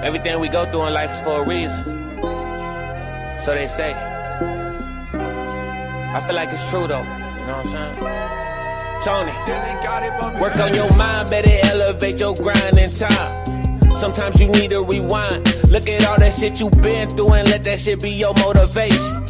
Everything we go through in life is for a reason. So they say. I feel like it's true though, you know what I'm saying? Tony, work on your mind, better elevate your grind in time. Sometimes you need to rewind. Look at all that shit you been through and let that shit be your motivation.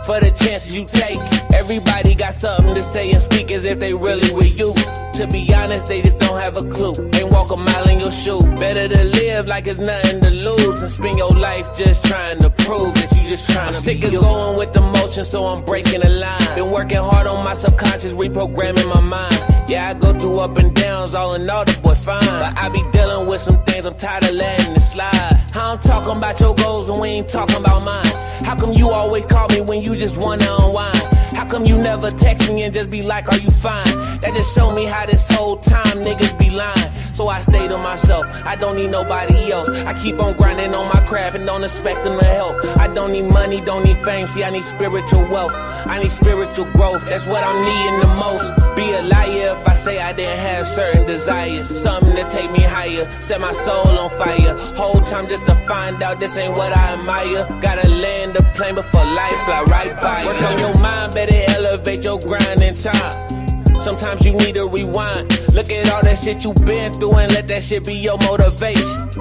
For the chances you take, everybody got something to say and speak as if they really with you. To be honest, they just don't have a clue. Ain't walk a mile in your shoe. Better to live like it's nothing to lose than spend your life just trying to prove that you just trying to be you. I'm sick of going with the motion, so I'm breaking the line. Been working hard on my subconscious, reprogramming my mind. Yeah, I go through up and downs, all in all, the boy fine. But I be dealing with some things, I'm tired of letting it slide. I'm talking about your goals and we ain't talking about mine. How come you always call me when you just wanna unwind? How come you never text me and just be like, are you fine? That just show me how this whole time niggas be lying. So I stay to myself, I don't need nobody else. I keep on grinding on my craft and don't expect them to help. I don't need money, don't need fame, see I need spiritual wealth. I need spiritual growth, that's what I'm needing the most. Be a liar if I say I didn't have certain desires. Something to take me higher, set my soul on fire. Whole time just to find out this ain't what I admire. Gotta land the plane before life fly right by. Work on your mind, better elevate your grind in time. Sometimes you need to rewind. Look at all that shit you been through and let that shit be your motivation.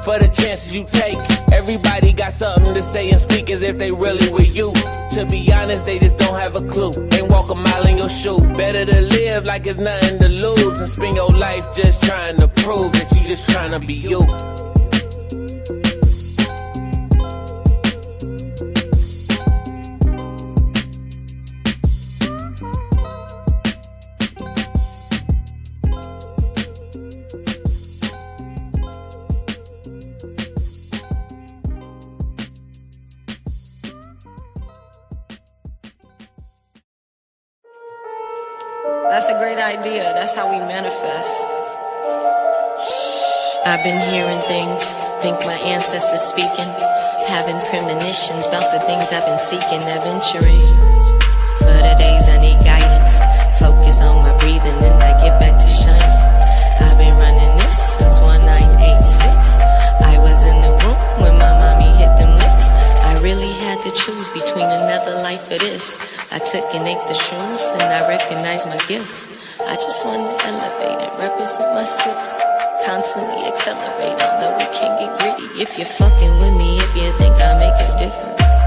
For the chances you take, everybody got something to say and speak as if they really with you. To be honest, they just don't have a clue. Ain't walk a mile in your shoe. Better to live like it's nothing to lose than spend your life just trying to prove that you just trying to be you. That's a great idea. That's how we manifest. I've been hearing things, think my ancestors speaking, having premonitions about the things I've been seeking, adventuring. For the days I need guidance, focus on my breathing and I get back to shining. I've been running this since 1986. I was in the womb when my mommy hit them licks. I really had to choose between another life or this. I took and ate the shrooms, then I recognized my gifts. I just wanted to elevate and represent my city. Constantly accelerate, although we can't get gritty. If you're fucking with me, if you think I make a difference.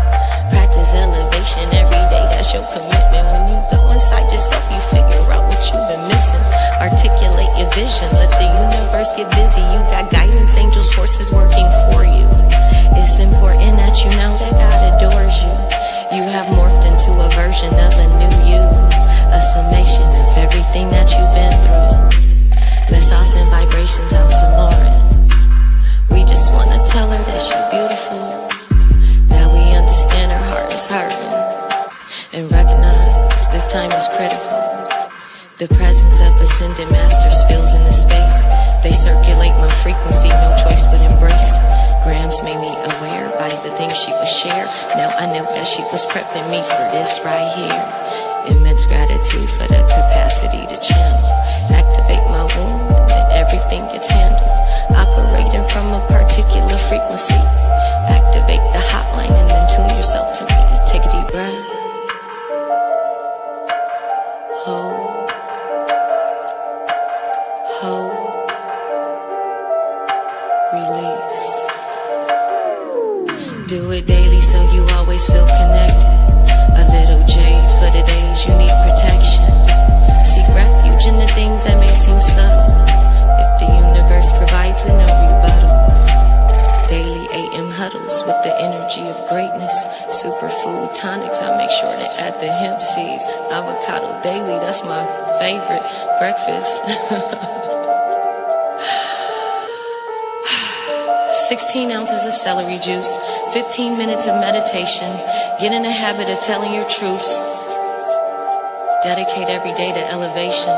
Practice elevation every day, that's your commitment. When you go inside yourself, you figure out what you've been missing. Articulate your vision, let the universe get busy. You got guidance, angels, forces working for you. It's important that you know that God adores you. You have morphed into a version of a new you, a summation of everything that you've been through. Let's all send vibrations out to Lauren. We just want to tell her that she's beautiful, that we understand her heart is hurting, and recognize this time is critical. The presence of ascended masters fills in the space. They circulate my frequency, no choice but embrace. Grams made me aware by the things she would share. Now I know that she was prepping me for this right here. Immense gratitude for the capacity to channel. Activate my womb and then everything gets handled. Operating from a particular frequency. Activate the hotline and then tune yourself to me. Take a deep breath. Hold. Hold. Release. Do it daily so you always feel connected. A little jade for the days you need protection. Seek refuge in the things that may seem subtle. If the universe provides it, no rebuttals. Daily AM huddles with the energy of greatness. Superfood tonics, I make sure to add the hemp seeds. Avocado daily, that's my favorite breakfast. 16 ounces of celery juice, 15 minutes of meditation, get in the habit of telling your truths, dedicate every day to elevation.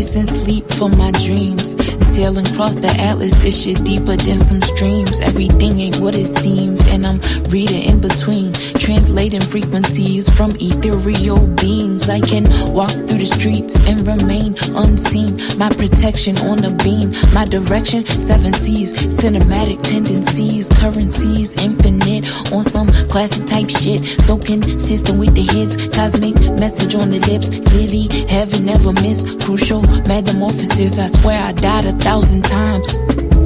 sacrifice and sleep for my dreams. Sailing across the atlas, this shit deeper than some streams. Everything ain't what it seems, and I'm reading in between, translating frequencies from ethereal beings. I can walk through the streets and remain unseen. My protection on the beam, my direction, 7 seas. Cinematic tendencies, currencies, infinite on some classic type shit. So consistent with the hits, cosmic message on the lips. Clearly, heaven never miss. Crucial metamorphosis, I swear I died 1,000 times,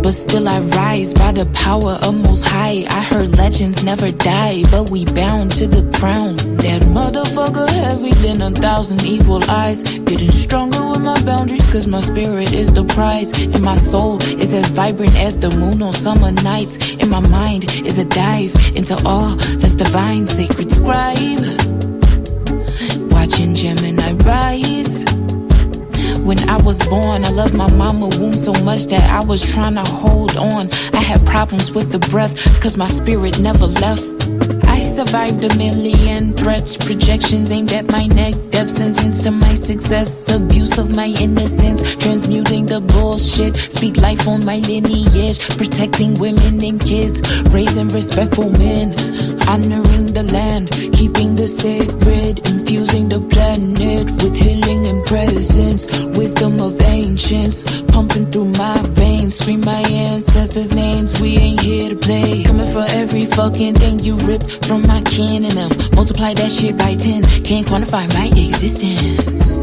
but still I rise by the power of Most High. I heard legends never die, but we bound to the crown. That motherfucker heavy than 1,000 evil eyes. Getting stronger with my boundaries, cause my spirit is the prize. And my soul is as vibrant as the moon on summer nights. And my mind is a dive into all that's divine. Sacred scribe, watching Gemini rise. When I was born, I loved my mama womb so much that I was trying to hold on. I had problems with the breath, cause my spirit never left. I survived 1,000,000 threats, projections aimed at my neck, death sentence to my success, abuse of my innocence, transmuting the bullshit, speak life on my lineage, protecting women and kids, raising respectful men, honoring the land, keeping the sacred, infusing the planet with healing and presence, wisdom of ancients, pumping through my veins, scream my ancestors' names, we ain't here to play, coming for every fucking thing you ripped from my kin and them, multiply that shit by 10, can't quantify my existence.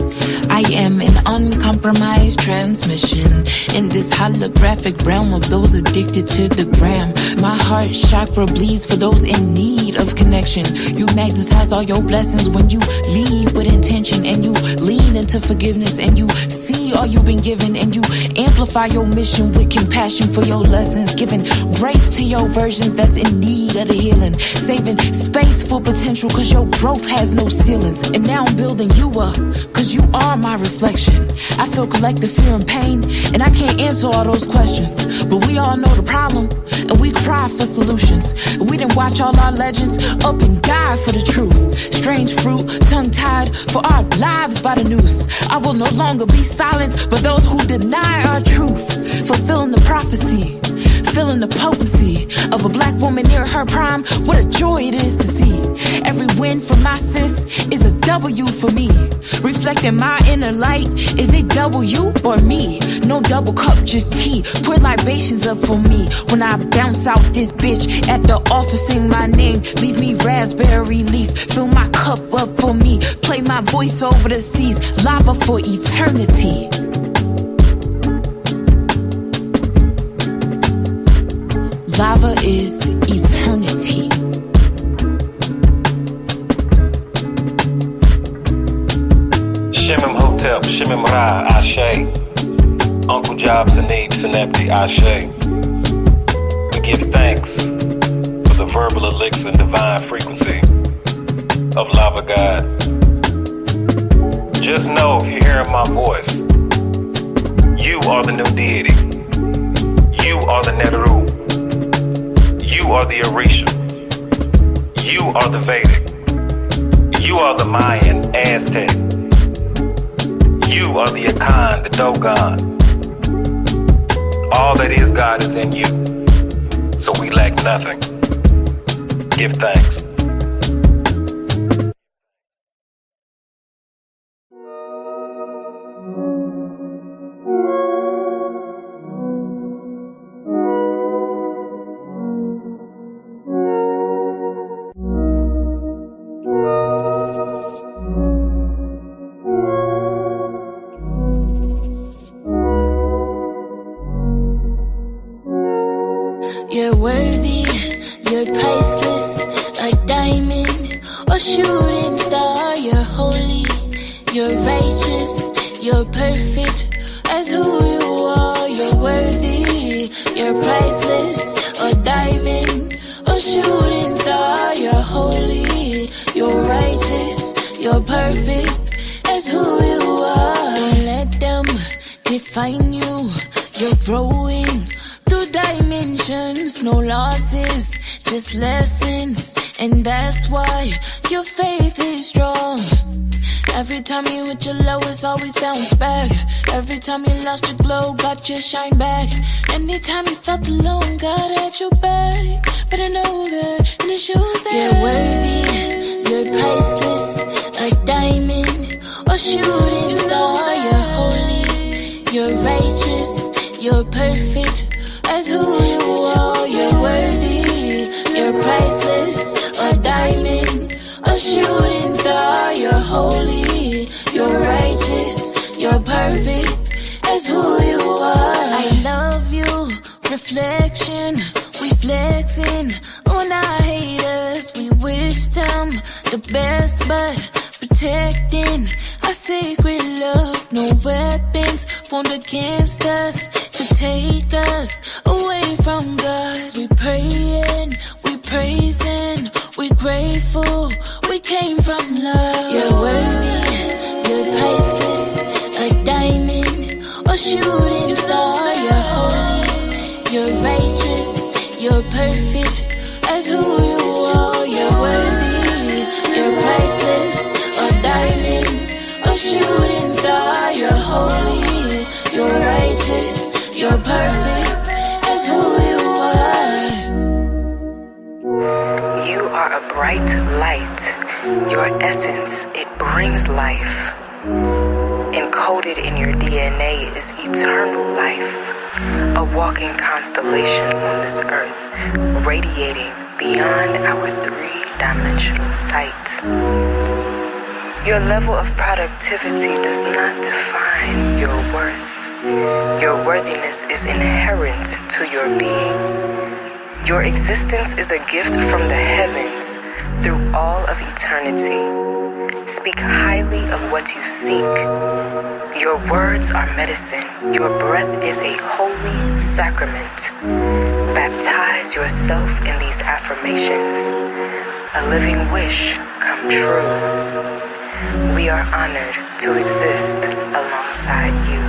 I am an uncompromised transmission in this holographic realm of those addicted to the gram. My heart chakra bleeds for those in need of connection. You magnetize all your blessings when you lead with intention, and you lean into forgiveness, and you see all you've been given, and you amplify your mission with compassion for your lessons, giving grace to your versions that's in need of the healing, saving space for potential cause your growth has no ceilings. And now I'm building you up cause you are my reflection. I feel collective fear and pain, and I can't answer all those questions, but we all know the problem, and we cry for solutions. We didn't watch all our legends up and die for the truth. Strange fruit, tongue-tied for our lives by the noose. I will no longer be silenced, but those who deny our truth, fulfilling the prophecy, feeling the potency of a black woman near her prime. What a joy it is to see. Every win for my sis is a W for me. Reflecting my inner light, is it W or me? No double cup, just tea. Pour libations up for me. When I bounce out this bitch at the altar, sing my name. Leave me raspberry leaf. Fill my cup up for me. Play my voice over the seas. Lava for eternity. Lava is eternity. Shimim Hotep, Shimim Ra, Ashe. Uncle Jobs and Neeb Senepti, Ashe. We give thanks for the verbal elixir and divine frequency of Lava God. Just know if you're hearing my voice, you are the new deity. You are the Neteru. You are the Orisha. You are the Vedic. You are the Mayan, Aztec. You are the Akan, the Dogon. All that is God is in you, so we lack nothing. Give thanks. You're worthy, you're priceless, a diamond or shooting star. You're holy, you're righteous, you're perfect as who you are. You're worthy, you're priceless, a diamond or shooting star. You're holy, you're righteous, you're perfect as who you are. Don't let them define you, you're growing through dimensions, no losses, just lessons, and that's why your faith is strong. Every time you hit your low, it's always bounce back. Every time you lost your glow, got your shine back. Anytime you felt alone, God had your back. Better know that, and it shows that you're worthy, you're priceless, a diamond or shooting star. You're holy, you're righteous, you're perfect as who you are. You're worthy, you're priceless, a diamond, a shooting star. You're holy, you're righteous, you're perfect as who you are. I love you, reflection, we flexing on our haters. We wish them the best, but protecting our sacred love. No weapons formed against us to take us away from God. We praying, we praising, we grateful, we came from love. You're worthy, you're priceless, a diamond or shooting star. You're holy, you're righteous, you're perfect as who you are. You're worthy, you're priceless, a diamond, a shooting star. You're holy, you're righteous, you're perfect as who you are. You are a bright light. Your essence, it brings life. Encoded in your DNA is eternal life. A walking constellation on this earth, radiating beyond our three-dimensional sight. Your level of productivity does not define your worth. Your worthiness is inherent to your being. Your existence is a gift from the heavens through all of eternity. Speak highly of what you seek. Your words are medicine. Your breath is a holy sacrament. Baptize yourself in these affirmations. A living wish come true. We are honored to exist alongside you.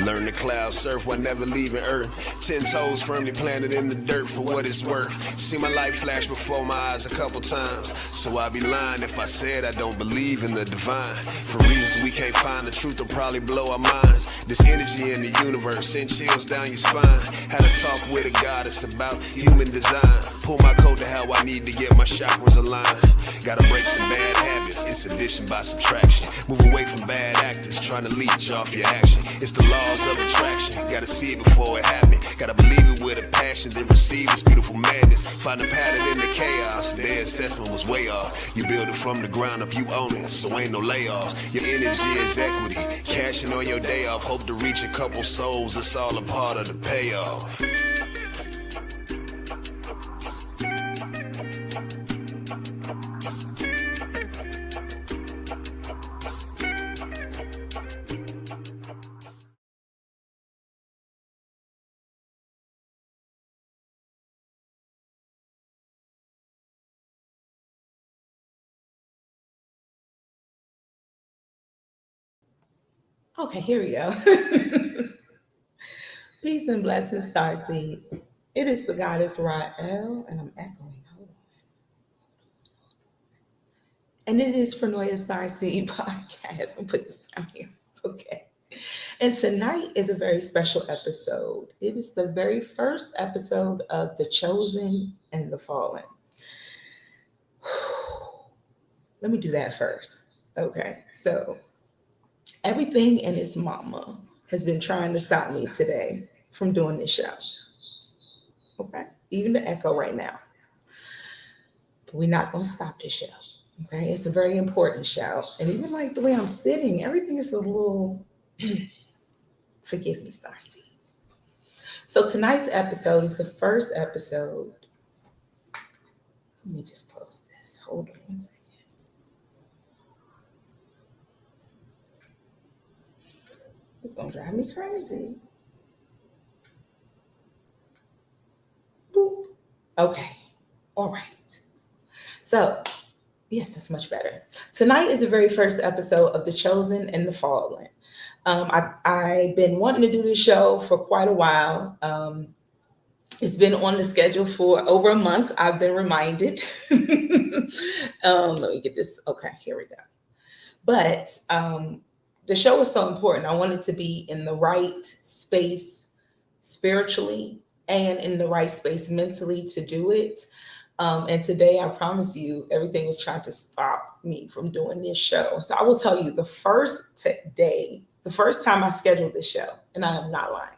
Learn to cloud surf while never leaving Earth. 10 toes firmly planted in the dirt for what it's worth. See my life flash before my eyes a couple times. So I'd be lying if I said I don't believe in the divine. For reasons we can't find, the truth will probably blow our minds. This energy in the universe send chills down your spine. Had a talk with a goddess about human design. Pull my coat to how I need to get my chakras aligned. Gotta break some bad habits, it's addition by subtraction. Move away from bad actors, trying to leech off your action. It's the laws of attraction, gotta see it before it happens. Gotta believe it with a passion, then receive this beautiful madness. Find a pattern in the chaos, their assessment was way off. You build it from the ground up, you own it, so ain't no layoffs. Your energy is equity, cashing on your day off. Hope to reach a couple souls, it's all a part of the payoff. Okay, here we go. Peace and blessings, starseeds. It is the goddess Rael, and I'm echoing. Hold on. And it is Pranoia Starseed Podcast. I'll put this down here. Okay. And tonight is a very special episode. It is the very first episode of The Chosen and the Fallen. Let me do that first. Okay. So everything and its mama has been trying to stop me today from doing this show. Okay. Even the echo right now. But we're not going to stop this show. Okay. It's a very important show. And even like the way I'm sitting, everything is a little, forgive me, starseeds. So tonight's episode is the first episode. Let me just close this. Hold on one second. Okay. All right. So, yes, that's much better. Tonight is the very first episode of The Chosen and the Fallen. I've been wanting to do this show for quite a while. It's been on the schedule for over a month. I've been reminded. Let me get this. Okay, here we go. But the show is so important. I wanted to be in the right space spiritually and in the right space mentally to do it. And today, I promise you, everything was trying to stop me from doing this show. So I will tell you the first time I scheduled this show, and I am not lying,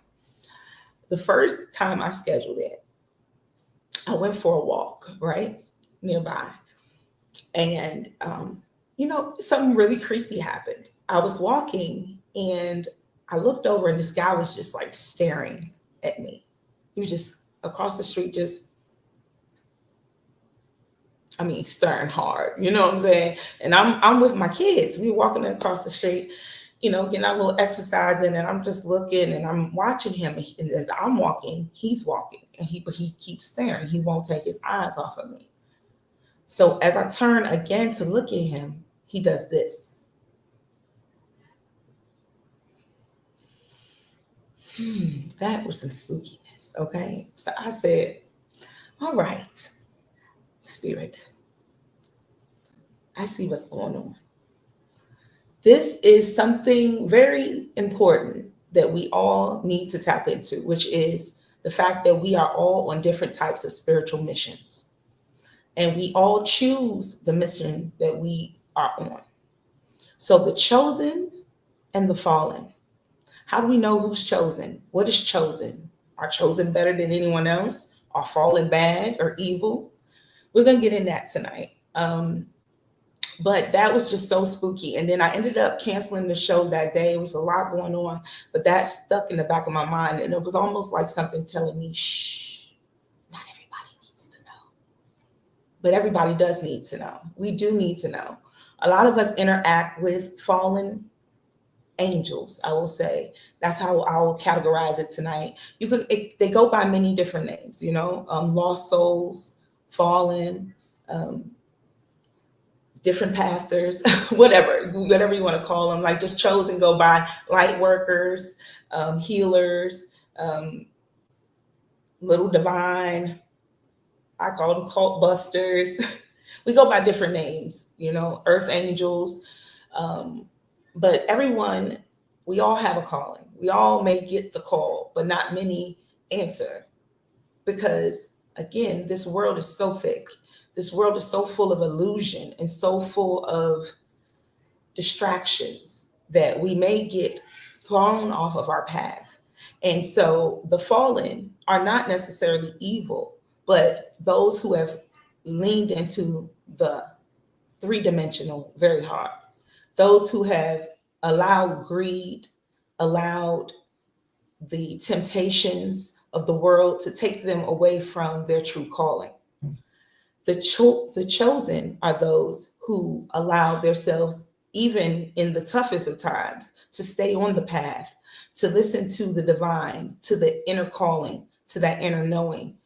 the first time I scheduled it, I went for a walk, right, nearby. And, something really creepy happened. I was walking and I looked over and this guy was just like staring at me. He was just across the street, staring hard, you know what I'm saying? And I'm with my kids. We were walking across the street, getting our little exercise in, and I'm just looking and I'm watching him. And as I'm walking, he's walking, and he keeps staring. He won't take his eyes off of me. So as I turn again to look at him, he does this. That was some spookiness, okay? So I said, all right, Spirit, I see what's going on. This is something very important that we all need to tap into, which is the fact that we are all on different types of spiritual missions. And we all choose the mission that we are on. So the chosen and the fallen. How do we know who's chosen? What is chosen? Are chosen better than anyone else? Are fallen bad or evil? We're going to get in that tonight. But that was just so spooky. And then I ended up canceling the show that day. It was a lot going on, but that stuck in the back of my mind. And it was almost like something telling me, shh, not everybody needs to know. But everybody does need to know. We do need to know. A lot of us interact with fallen angels, I will say. That's how I will categorize it tonight. They go by many different names, lost souls, fallen, different pathers, whatever you want to call them, like just chosen go by light workers, healers, little divine. I call them cult busters. We go by different names, earth angels. But everyone, we all have a calling. We all may get the call, but not many answer. Because again, this world is so thick. This world is so full of illusion and so full of distractions that we may get thrown off of our path. And so the fallen are not necessarily evil, but those who have leaned into the three-dimensional very hard. Those who have allowed greed, allowed the temptations of the world to take them away from their true calling. The chosen are those who allow themselves, even in the toughest of times, to stay on the path, to listen to the divine, to the inner calling, to that inner knowing.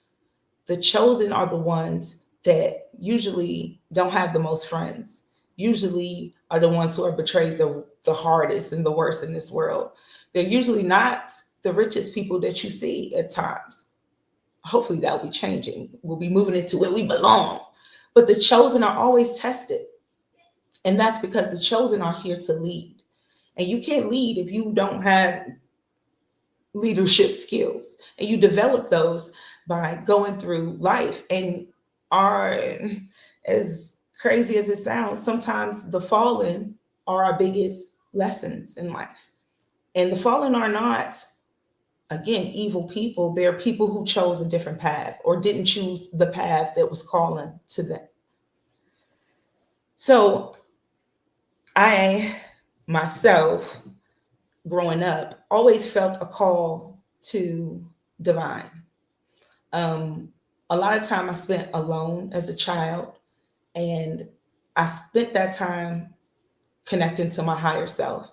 The chosen are the ones that usually don't have the most friends, usually are the ones who are betrayed the hardest and the worst in this world. They're usually not the richest people that you see at times. Hopefully that will be changing. We'll be moving into where we belong. But the chosen are always tested. And that's because the chosen are here to lead. And you can't lead if you don't have leadership skills. And you develop those by going through life. And as crazy as it sounds, sometimes the fallen are our biggest lessons in life. And the fallen are not, again, evil people. They're people who chose a different path or didn't choose the path that was calling to them. So I, myself, growing up, always felt a call to divine. A lot of time I spent alone as a child, and I spent that time connecting to my higher self.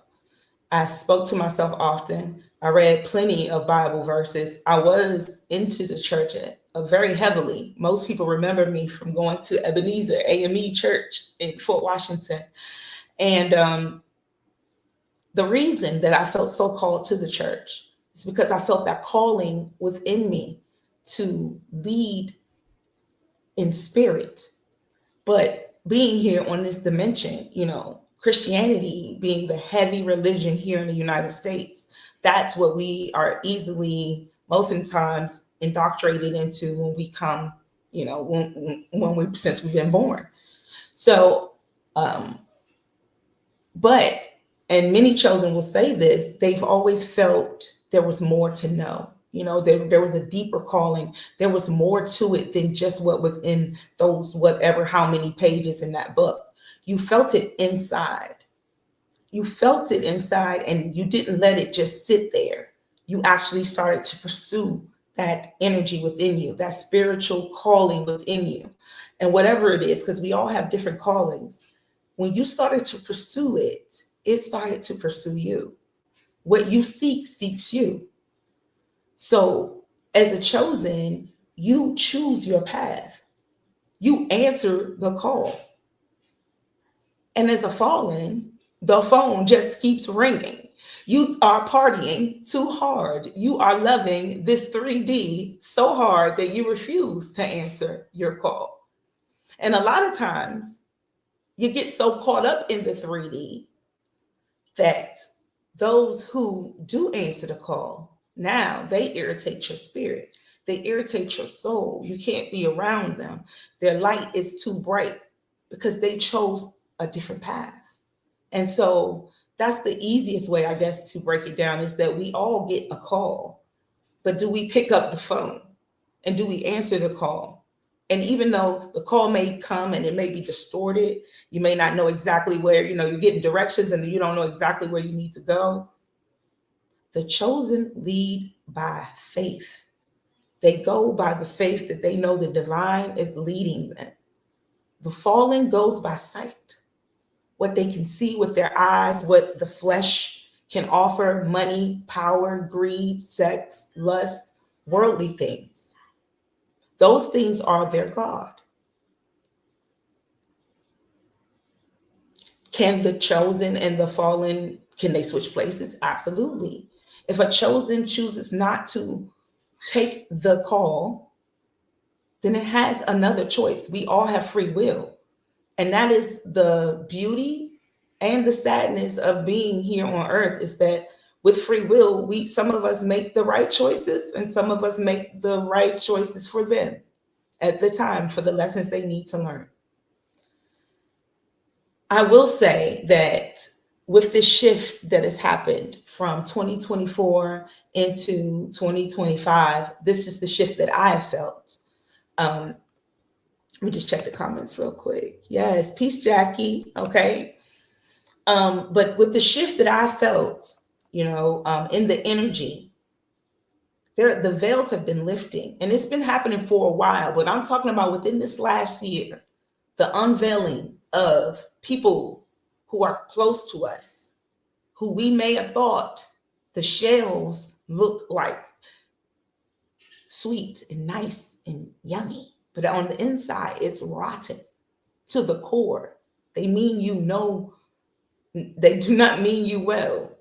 I spoke to myself often. I read plenty of Bible verses. I was into the church very heavily. Most people remember me from going to Ebenezer AME Church in Fort Washington. And the reason that I felt so called to the church is because I felt that calling within me to lead in spirit. But being here on this dimension, Christianity being the heavy religion here in the United States, that's what we are easily, most of the times, indoctrinated into when we come, since we've been born. So, but, and many chosen will say this, they've always felt there was more to know. There was a deeper calling. There was more to it than just what was in those, how many pages in that book. You felt it inside. You felt it inside, and you didn't let it just sit there. You actually started to pursue that energy within you, that spiritual calling within you. And whatever it is, because we all have different callings, when you started to pursue it, it started to pursue you. What you seek seeks you. So as a chosen, you choose your path. You answer the call. And as a fallen, the phone just keeps ringing. You are partying too hard. You are loving this 3D so hard that you refuse to answer your call. And a lot of times you get so caught up in the 3D that those who do answer the call, now they irritate your spirit. They irritate your soul. You can't be around them. Their light is too bright because they chose a different path. And so that's the easiest way, I guess, to break it down, is that we all get a call, but do we pick up the phone and do we answer the call? And even though the call may come and it may be distorted, you may not know exactly where, you're getting directions and you don't know exactly where you need to go. The chosen lead by faith. They go by the faith that they know the divine is leading them. The fallen goes by sight. What they can see with their eyes, what the flesh can offer: money, power, greed, sex, lust, worldly things. Those things are their God. Can the chosen and the fallen, can they switch places? Absolutely. If a chosen chooses not to take the call, then it has another choice. We all have free will. And that is the beauty and the sadness of being here on earth, is that with free will, some of us make the right choices and some of us make the right choices for them at the time, for the lessons they need to learn. I will say that with this shift that has happened from 2024 into 2025, this is the shift that I have felt. Let me just check the comments real quick. Yes, peace, Jackie. Okay. But with the shift that I felt, in the energy, the veils have been lifting, and it's been happening for a while, but I'm talking about within this last year, the unveiling of people who are close to us, who we may have thought the shells looked like sweet and nice and yummy, but on the inside, it's rotten to the core. They they do not mean you well.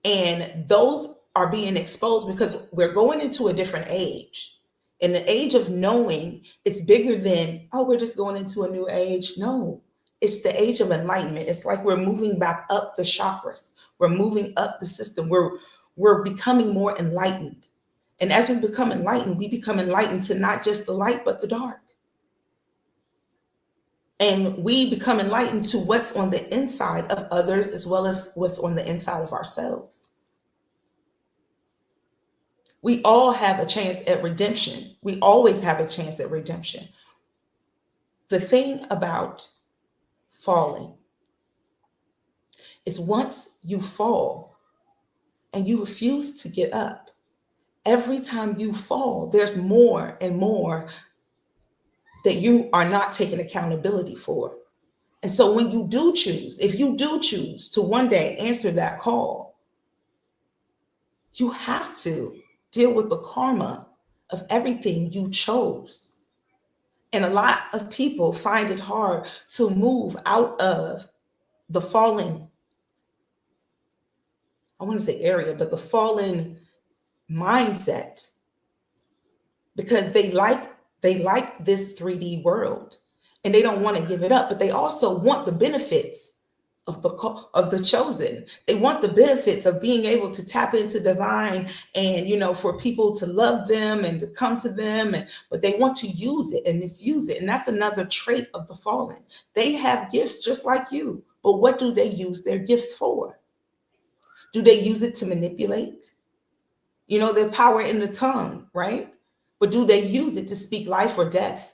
And those are being exposed because we're going into a different age. And the age of knowing is bigger than, we're just going into a new age. No, it's the age of enlightenment. It's like we're moving back up the chakras. We're moving up the system. We're becoming more enlightened. And as we become enlightened to not just the light, but the dark. And we become enlightened to what's on the inside of others as well as what's on the inside of ourselves. We all have a chance at redemption. We always have a chance at redemption. The thing about falling is once you fall and you refuse to get up, every time you fall, there's more and more that you are not taking accountability for. And so when you do choose, if you do choose to one day answer that call, you have to deal with the karma of everything you chose. And a lot of people find it hard to move out of the fallen, I want to say area, but the fallen mindset, because they like this 3D world and they don't want to give it up, but they also want the benefits of the chosen. They want the benefits of being able to tap into divine and, for people to love them and to come to them. But they want to use it and misuse it. And that's another trait of the fallen. They have gifts just like you. But what do they use their gifts for? Do they use it to manipulate? Their power in the tongue, right? But do they use it to speak life or death?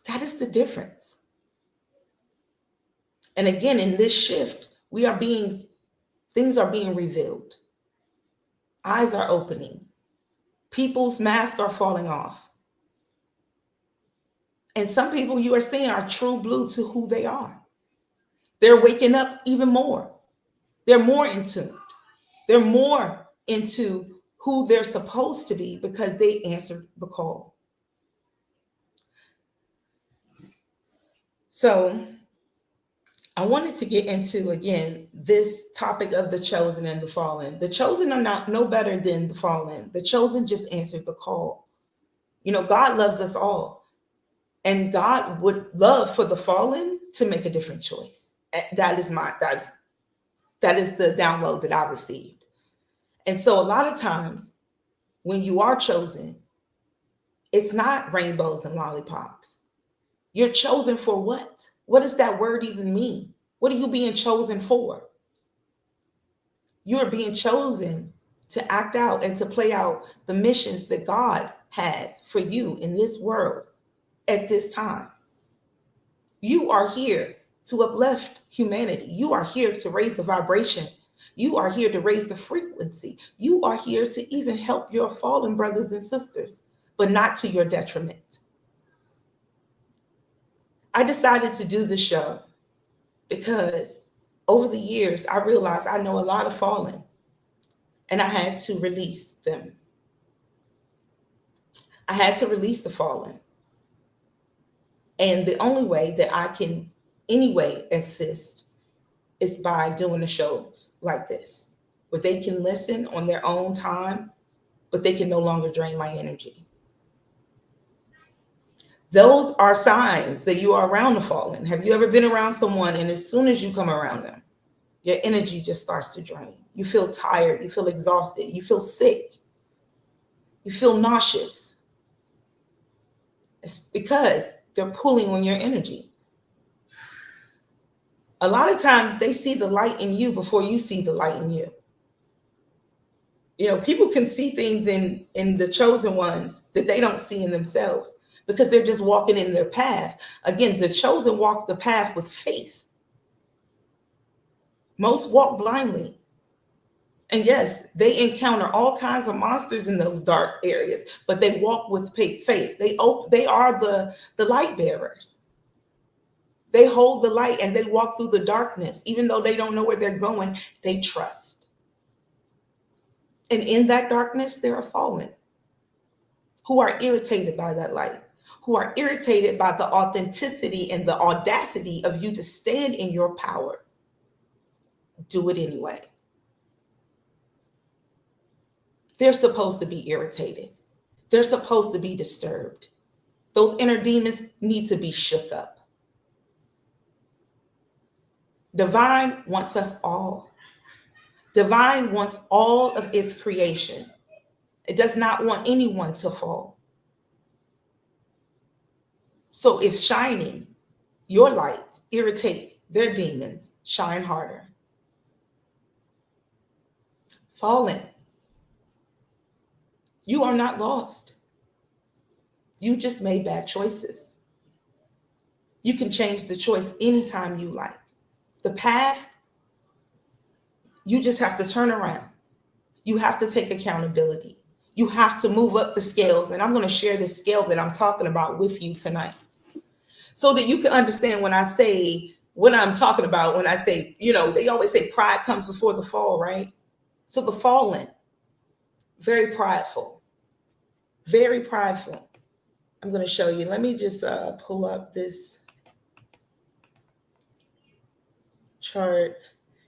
That is the difference. And again, in this shift, things are being revealed. Eyes are opening. People's masks are falling off. And some people you are seeing are true blue to who they are. They're waking up even more. They're more in tune. They're more into who they're supposed to be because they answered the call. So I wanted to get into, again, this topic of the chosen and the fallen. The chosen are not no better than the fallen. The chosen just answered the call. God loves us all. And God would love for the fallen to make a different choice. That is the download that I received. And so a lot of times when you are chosen, it's not rainbows and lollipops. You're chosen for what? What does that word even mean? What are you being chosen for? You are being chosen to act out and to play out the missions that God has for you in this world at this time. You are here to uplift humanity. You are here to raise the vibration. You are here to raise the frequency. You are here to even help your fallen brothers and sisters, but not to your detriment. I decided to do the show because over the years, I realized I know a lot of fallen and I had to release them. I had to release the fallen. And the only way that I can anyway assist is by doing the shows like this, where they can listen on their own time, but they can no longer drain my energy. Those are signs that you are around the fallen. Have you ever been around someone and as soon as you come around them, your energy just starts to drain? You feel tired, you feel exhausted, you feel sick, you feel nauseous. It's because they're pulling on your energy. A lot of times they see the light in you before you see the light in you. People can see things in the chosen ones that they don't see in themselves because they're just walking in their path. Again, the chosen walk the path with faith. Most walk blindly. And yes, they encounter all kinds of monsters in those dark areas, but they walk with faith. They are the light bearers. They hold the light and they walk through the darkness. Even though they don't know where they're going, they trust. And in that darkness, there are fallen who are irritated by that light, who are irritated by the authenticity and the audacity of you to stand in your power. Do it anyway. They're supposed to be irritated. They're supposed to be disturbed. Those inner demons need to be shook up. Divine wants us all. Divine wants all of its creation. It does not want anyone to fall. So if shining your light irritates their demons, shine harder. Fallen. You are not lost. You just made bad choices. You can change the choice anytime you like. The path, you just have to turn around. You have to take accountability. You have to move up the scales. And I'm going to share this scale that I'm talking about with you tonight so that you can understand when I say what I'm talking about. When I say, they always say pride comes before the fall, right? So the fallen, very prideful. very prideful. I'm going to show you. Let me just pull up this chart.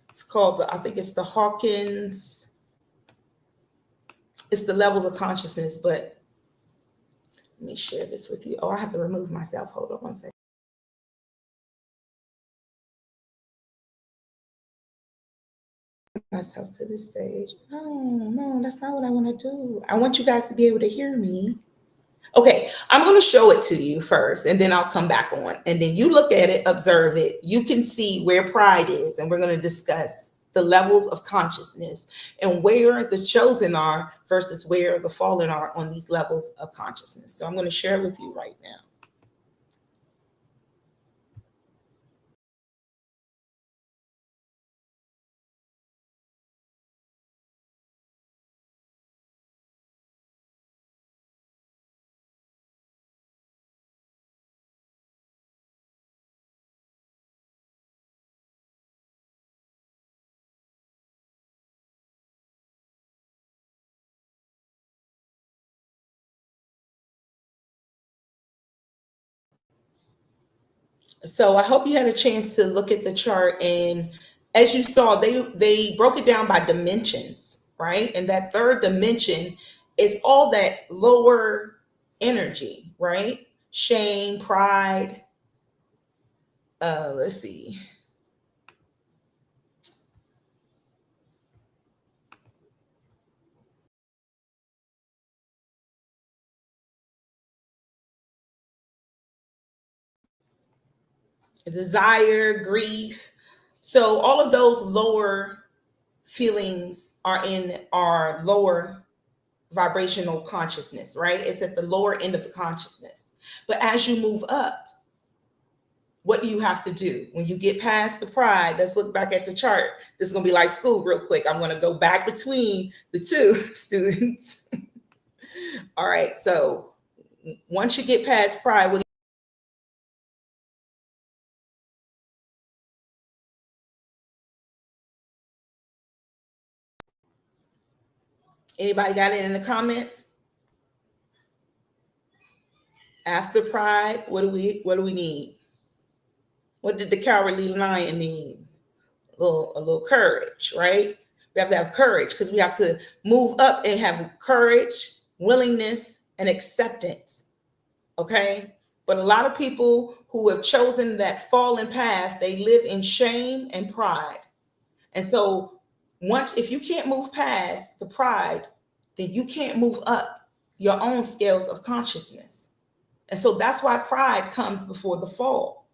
It's called, I think it's the Hawkins. It's the levels of consciousness, but let me share this with you. Oh, I have to remove myself. Hold on one second. Myself to the stage. No, that's not what I want to do. I want you guys to be able to hear me. Okay, I'm going to show it to you first, and then I'll come back on. And then you look at it, observe it. You can see where pride is, and we're going to discuss the levels of consciousness and where the chosen are versus where the fallen are on these levels of consciousness. So I'm going to share it with you right now. So I hope you had a chance to look at the chart, and as you saw, they broke it down by dimensions, right? And that third dimension is all that lower energy, right? Shame, pride. Let's see. Desire, grief. So all of those lower feelings are in our lower vibrational consciousness, right? It's at the lower end of the consciousness. But as you move up, what do you have to do? When you get past the pride, let's look back at the chart. This is going to be like school real quick. I'm going to go back between the two students. All right. So once you get past pride, what anybody got it in the comments? After pride, what do we need? What did the cowardly lion need? A little courage, right? We have to have courage because we have to move up and have courage, willingness, and acceptance. Okay? But a lot of people who have chosen that fallen path, they live in shame and pride. And so if you can't move past the pride, then you can't move up your own scales of consciousness. And so that's why pride comes before the fall.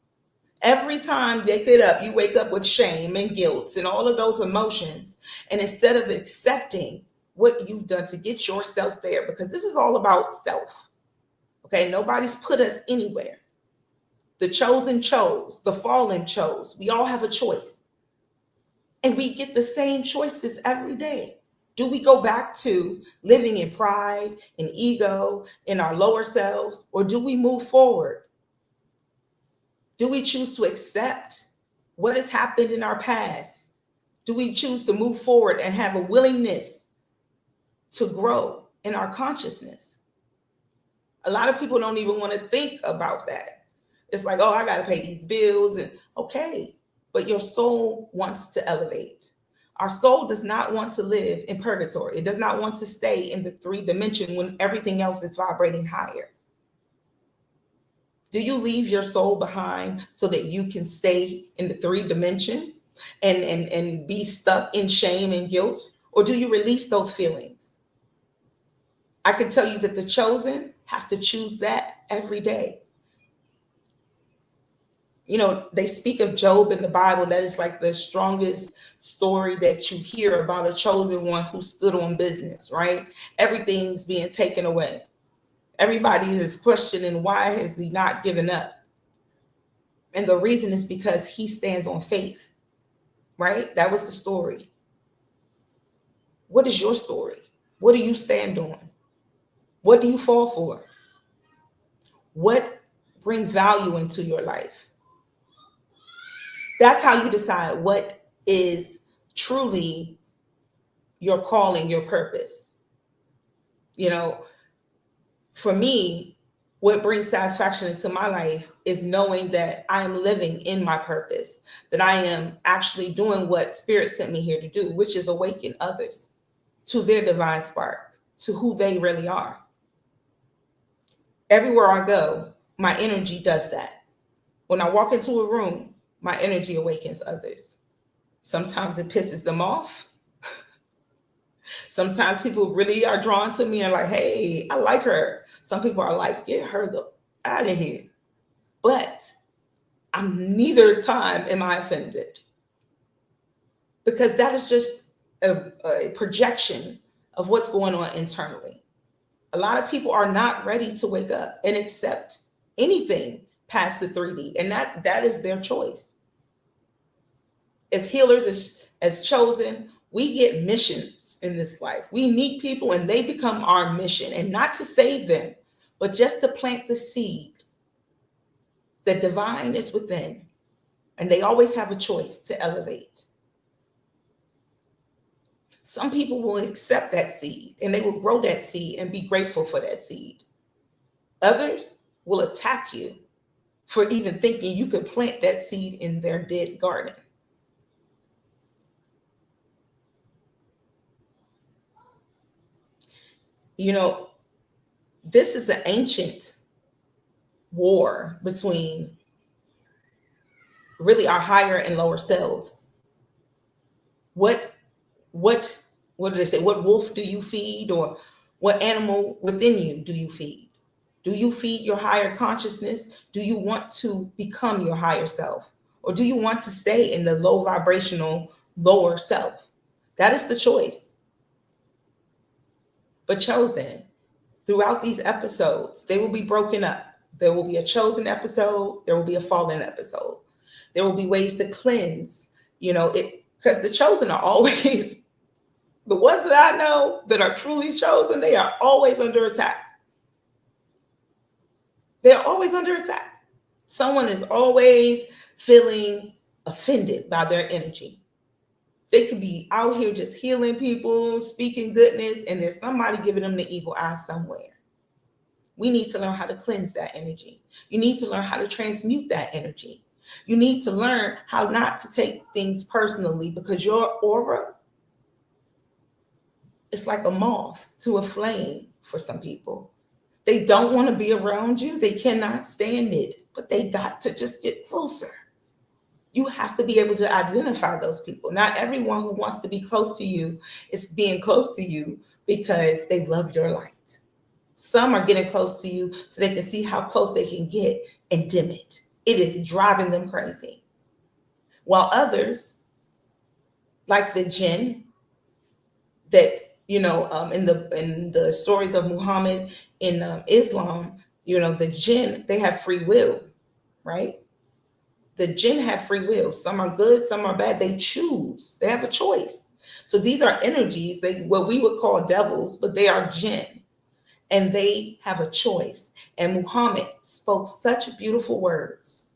Every time you get up, you wake up with shame and guilt and all of those emotions. And instead of accepting what you've done to get yourself there, because this is all about self. Okay, nobody's put us anywhere. The chosen chose, the fallen chose. We all have a choice. And we get the same choices every day. Do we go back to living in pride and ego in our lower selves, or do we move forward? Do we choose to accept what has happened in our past? Do we choose to move forward and have a willingness to grow in our consciousness? A lot of people don't even want to think about that. It's like, oh, I got to pay these bills. And okay, but your soul wants to elevate. Our soul does not want to live in purgatory. It does not want to stay in the 3 dimension when everything else is vibrating higher. Do you leave your soul behind so that you can stay in the 3 dimension and be stuck in shame and guilt? Or do you release those feelings? I can tell you that the chosen have to choose that every day. You know, they speak of Job in the Bible. That is like the strongest story that you hear about a chosen one who stood on business, right? Everything's being taken away. Everybody is questioning, why has he not given up? And the reason is because he stands on faith, right? That was the story. What is your story? What do you stand on? What do you fall for? What brings value into your life? That's how you decide what is truly your calling, your purpose. You know, for me, what brings satisfaction into my life is knowing that I am living in my purpose, that I am actually doing what Spirit sent me here to do, which is awaken others to their divine spark, to who they really are. Everywhere I go, my energy does that. When I walk into a room, my energy awakens others. Sometimes it pisses them off. Sometimes people really are drawn to me and like, hey, I like her. Some people are like, get her out of here. But I'm neither time am I offended, because that is just a projection of what's going on internally. A lot of people are not ready to wake up and accept anything past the 3D, and that is their choice. As healers, as chosen, we get missions in this life. We meet people and they become our mission, and not to save them, but just to plant the seed. The divine is within, and they always have a choice to elevate. Some people will accept that seed and they will grow that seed and be grateful for that seed. Others will attack you for even thinking you could plant that seed in their dead garden. You know, this is an ancient war between really our higher and lower selves. What do they say? What wolf do you feed, or what animal within you do you feed? Do you feed your higher consciousness? Do you want to become your higher self? Or do you want to stay in the low vibrational, lower self? That is the choice. But chosen, throughout these episodes, they will be broken up. There will be a chosen episode. There will be a fallen episode. There will be ways to cleanse, because the chosen are always, the ones that I know that are truly chosen, they are always under attack. They're always under attack. Someone is always feeling offended by their energy. They could be out here just healing people, speaking goodness, and there's somebody giving them the evil eye somewhere. We need to learn how to cleanse that energy. You need to learn how to transmute that energy. You need to learn how not to take things personally, because your aura is like a moth to a flame for some people. They don't want to be around you. They cannot stand it, but they got to just get closer. You have to be able to identify those people. Not everyone who wants to be close to you is being close to you because they love your light. Some are getting close to you so they can see how close they can get and dim it. It is driving them crazy. While others, like the jinn, that in the stories of Muhammad in Islam, the jinn, they have free will, right? The jinn have free will. Some are good, some are bad. They choose. They have a choice. So these are energies, what we would call devils, but they are jinn, and they have a choice. And Muhammad spoke such beautiful words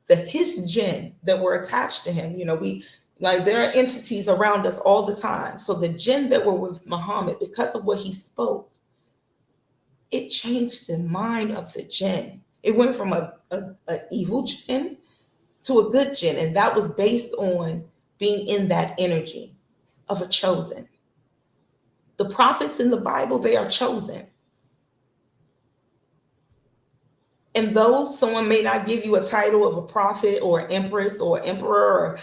that his jinn that were attached to him, there are entities around us all the time. So the jinn that were with Muhammad, because of what he spoke, it changed the mind of the jinn. It went from a evil jinn to a good jinn. And that was based on being in that energy of a chosen. The prophets in the Bible, they are chosen. And though someone may not give you a title of a prophet or empress or emperor,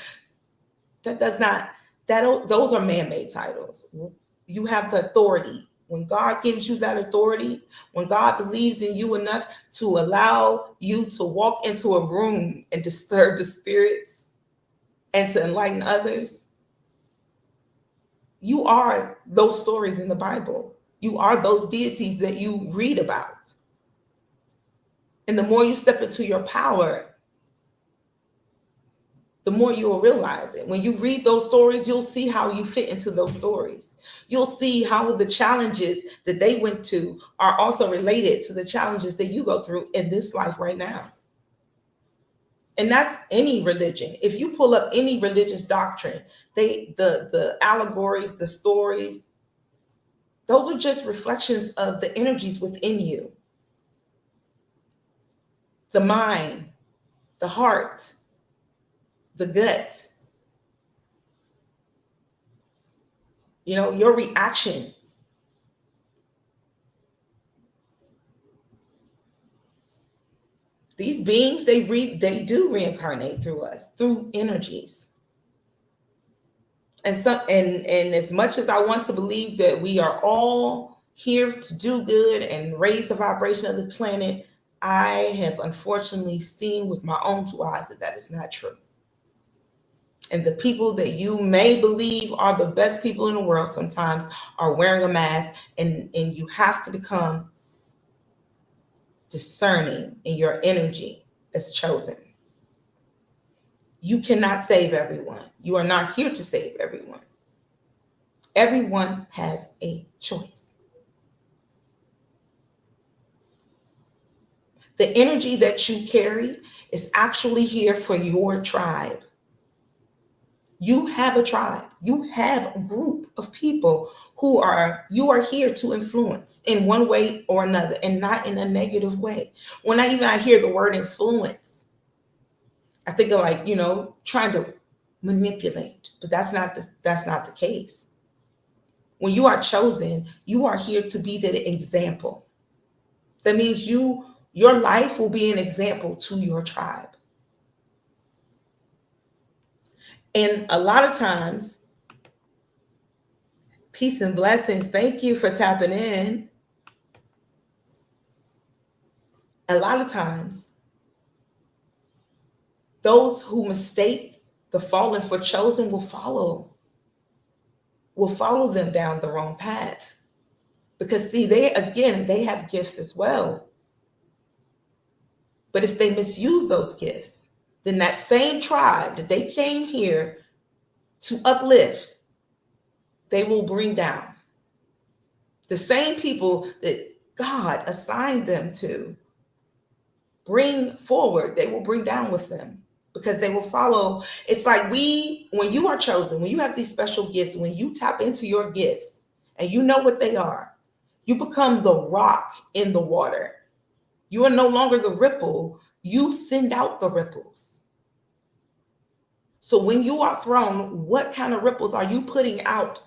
those are man-made titles. You have the authority. When God gives you that authority, when God believes in you enough to allow you to walk into a room and disturb the spirits and to enlighten others, you are those stories in the Bible. You are those deities that you read about. And the more you step into your power, the more you will realize it. When you read those stories, you'll see how you fit into those stories. You'll see how the challenges that they went to are also related to the challenges that you go through in this life right now. And that's any religion. If you pull up any religious doctrine, the allegories, the stories, Those are just reflections of the energies within you. The mind, the heart, the gut. You know, your reaction. These beings, they do reincarnate through us, through energies. And as much as I want to believe that we are all here to do good and raise the vibration of the planet, I have unfortunately seen with my own two eyes that is not true. And the people that you may believe are the best people in the world sometimes are wearing a mask, and you have to become discerning in your energy as chosen. You cannot save everyone. You are not here to save everyone. Everyone has a choice. The energy that you carry is actually here for your tribe. You have a tribe. You have a group of people who you are here to influence in one way or another, and not in a negative way. When I hear the word influence, I think of, like, you know, trying to manipulate, but that's not the case. When you are chosen, you are here to be the example. That means your life will be an example to your tribe. And a lot of times, peace and blessings. Thank you for tapping in. A lot of times, those who mistake the fallen for chosen will follow them down the wrong path. Because see, they have gifts as well. But if they misuse those gifts, then that same tribe that they came here to uplift, they will bring down. The same people that God assigned them to bring forward, they will bring down with them, because they will follow. It's like when you are chosen, when you have these special gifts, when you tap into your gifts and you know what they are, you become the rock in the water. You are no longer the ripple. You send out the ripples. So when you are thrown, what kind of ripples are you putting out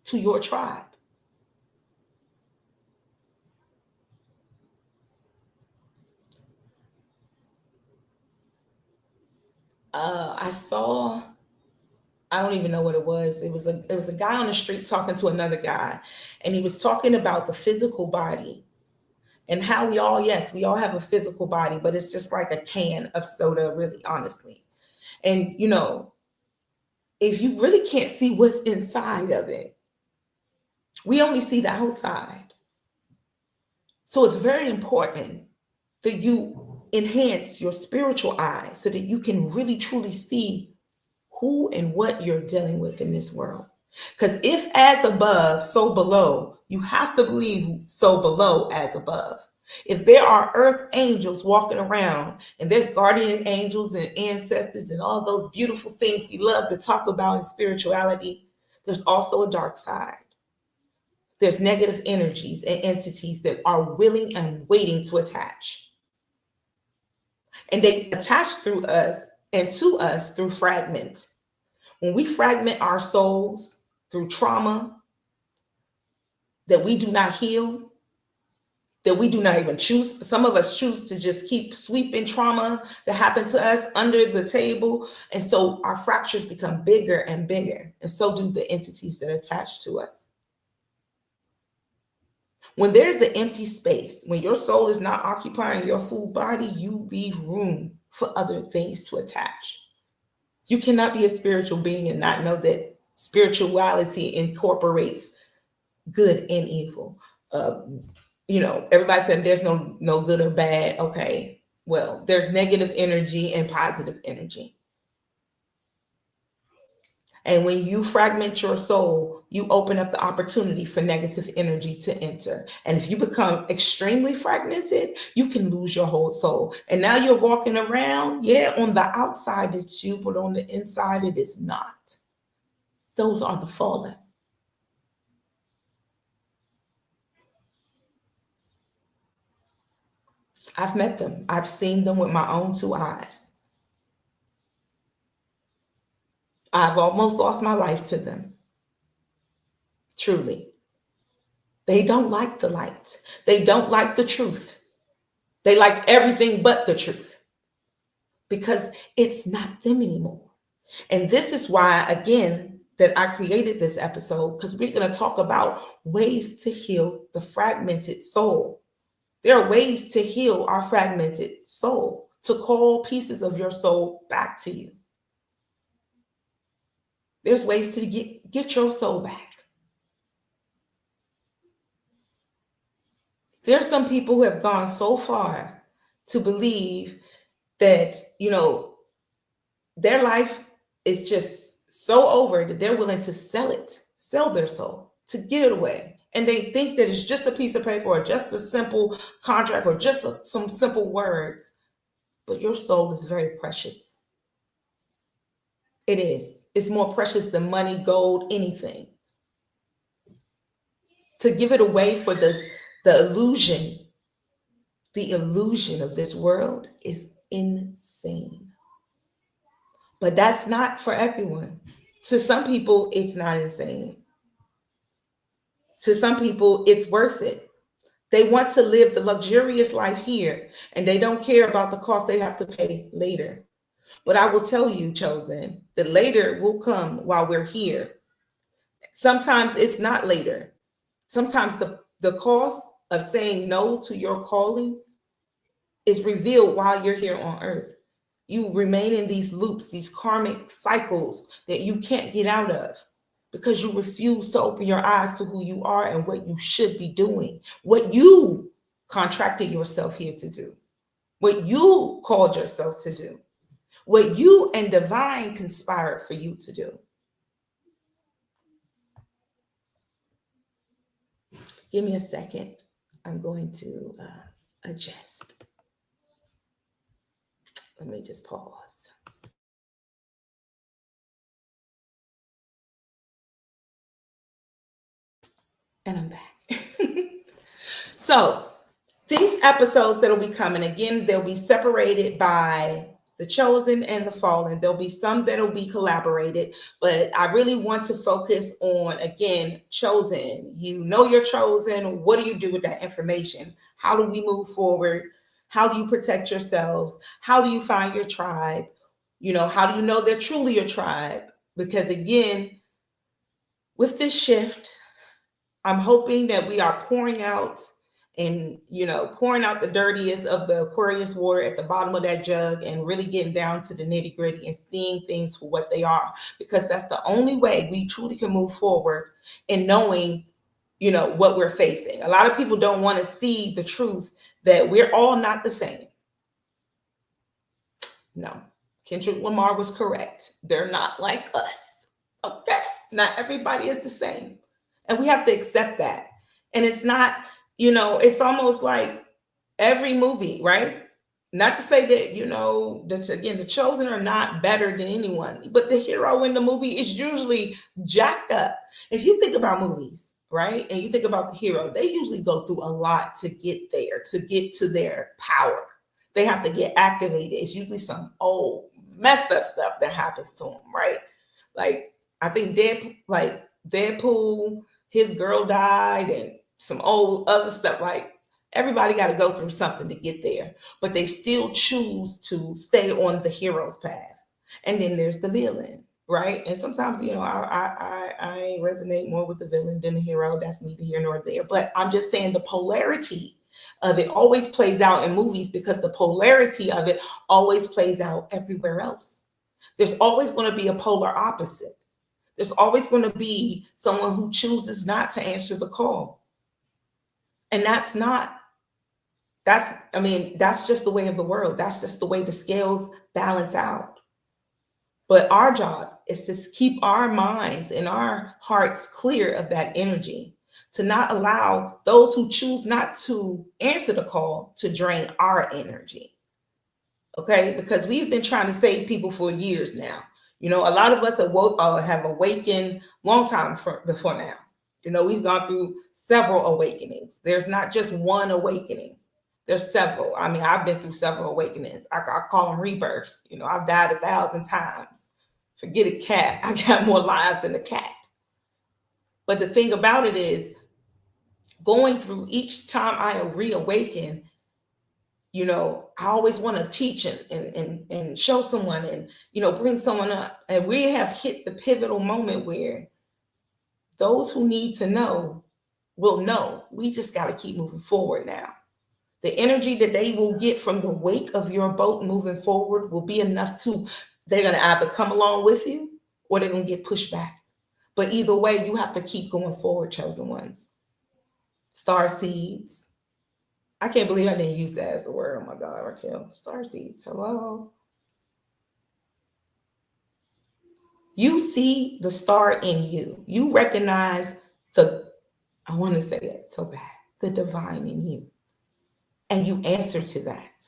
to your tribe? I don't even know what it was. It was a guy on the street talking to another guy, and he was talking about the physical body and how we all have a physical body, but it's just like a can of soda, really, honestly. And, you know, if you really can't see what's inside of it, we only see the outside. So it's very important that you enhance your spiritual eye so that you can really truly see who and what you're dealing with in this world. Because if as above, so below, you have to believe so below as above. If there are earth angels walking around, and there's guardian angels and ancestors and all those beautiful things we love to talk about in spirituality, there's also a dark side. There's negative energies and entities that are willing and waiting to attach. And they attach through us and to us through fragments. When we fragment our souls through trauma that we do not heal, that we do not even choose. Some of us choose to just keep sweeping trauma that happened to us under the table. And so our fractures become bigger and bigger. And so do the entities that attach to us. When there's an empty space, when your soul is not occupying your full body, you leave room for other things to attach. You cannot be a spiritual being and not know that spirituality incorporates good and evil. You know, everybody said there's no good or bad. Okay, well, there's negative energy and positive energy. And when you fragment your soul, you open up the opportunity for negative energy to enter. And if you become extremely fragmented, you can lose your whole soul. And now you're walking around, on the outside it's you, but on the inside it is not. Those are the fallen. I've met them. I've seen them with my own two eyes. I've almost lost my life to them. Truly. They don't like the light. They don't like the truth. They like everything but the truth because it's not them anymore. And this is why, again, that I created this episode, because we're going to talk about ways to heal the fragmented soul. There are ways to heal our fragmented soul, to call pieces of your soul back to you. There's ways to get your soul back. There's some people who have gone so far to believe that, their life is just so over that they're willing to sell their soul, to give it away. And they think that it's just a piece of paper or just a simple contract or just some simple words. But your soul is very precious. It is. It's more precious than money, gold, anything. To give it away for the illusion of this world is insane. But that's not for everyone. To some people, it's not insane. To some people, it's worth it. They want to live the luxurious life here, and they don't care about the cost they have to pay later. But I will tell you, Chosen, that later will come while we're here. Sometimes it's not later. Sometimes the cost of saying no to your calling is revealed while you're here on earth. You remain in these loops, these karmic cycles that you can't get out of because you refuse to open your eyes to who you are and what you should be doing, what you contracted yourself here to do, what you called yourself to do, what you and divine conspired for you to do. Give me a second. I'm going to adjust. Let me just pause. And I'm back. So these episodes that will be coming, again, they'll be separated by the chosen and the fallen. There'll be some that will be collaborated, but I really want to focus on, again, chosen. You know you're chosen. What do you do with that information? How do we move forward? How do you protect yourselves? How do you find your tribe? How do you know they're truly your tribe? Because again, with this shift, I'm hoping that we are pouring out the dirtiest of the Aquarius water at the bottom of that jug and really getting down to the nitty gritty and seeing things for what they are, because that's the only way we truly can move forward in knowing, what we're facing. A lot of people don't want to see the truth that we're all not the same. No, Kendrick Lamar was correct. They're not like us. Okay. Not everybody is the same. And we have to accept that. And it's not, it's almost like every movie, right? Not to say that, again, the chosen are not better than anyone, but the hero in the movie is usually jacked up. If you think about movies, right? And you think about the hero, they usually go through a lot to get there, to get to their power. They have to get activated. It's usually some old messed up stuff that happens to them, right? Like, I think Deadpool, his girl died, and some old other stuff. Like, everybody got to go through something to get there, but they still choose to stay on the hero's path. And then there's the villain, right? And sometimes, I resonate more with the villain than the hero. That's neither here nor there. But I'm just saying the polarity of it always plays out in movies, because the polarity of it always plays out everywhere else. There's always going to be a polar opposite. There's always going to be someone who chooses not to answer the call. And that's just the way of the world. That's just the way the scales balance out. But our job is to keep our minds and our hearts clear of that energy, to not allow those who choose not to answer the call to drain our energy. Okay? Because we've been trying to save people for years now. A lot of us have awakened long time before now. We've gone through several awakenings. There's not just one awakening. There's several. I mean, I've been through several awakenings. I call them rebirths. You know, I've died 1,000 times. Forget a cat. I got more lives than a cat. But the thing about it is, going through each time I reawaken, you know, I always want to teach and show someone and, you know, bring someone up. And we have hit the pivotal moment where those who need to know will know. We just got to keep moving forward now. The energy that they will get from the wake of your boat moving forward will be enough to, they're going to either come along with you or they're going to get pushed back. But either way, you have to keep going forward, chosen ones. Star seeds. I can't believe I didn't use that as the word. Oh my God, Raquel. Star seeds. Hello. You see the star in you. You recognize I want to say it so bad, the divine in you. And you answer to that.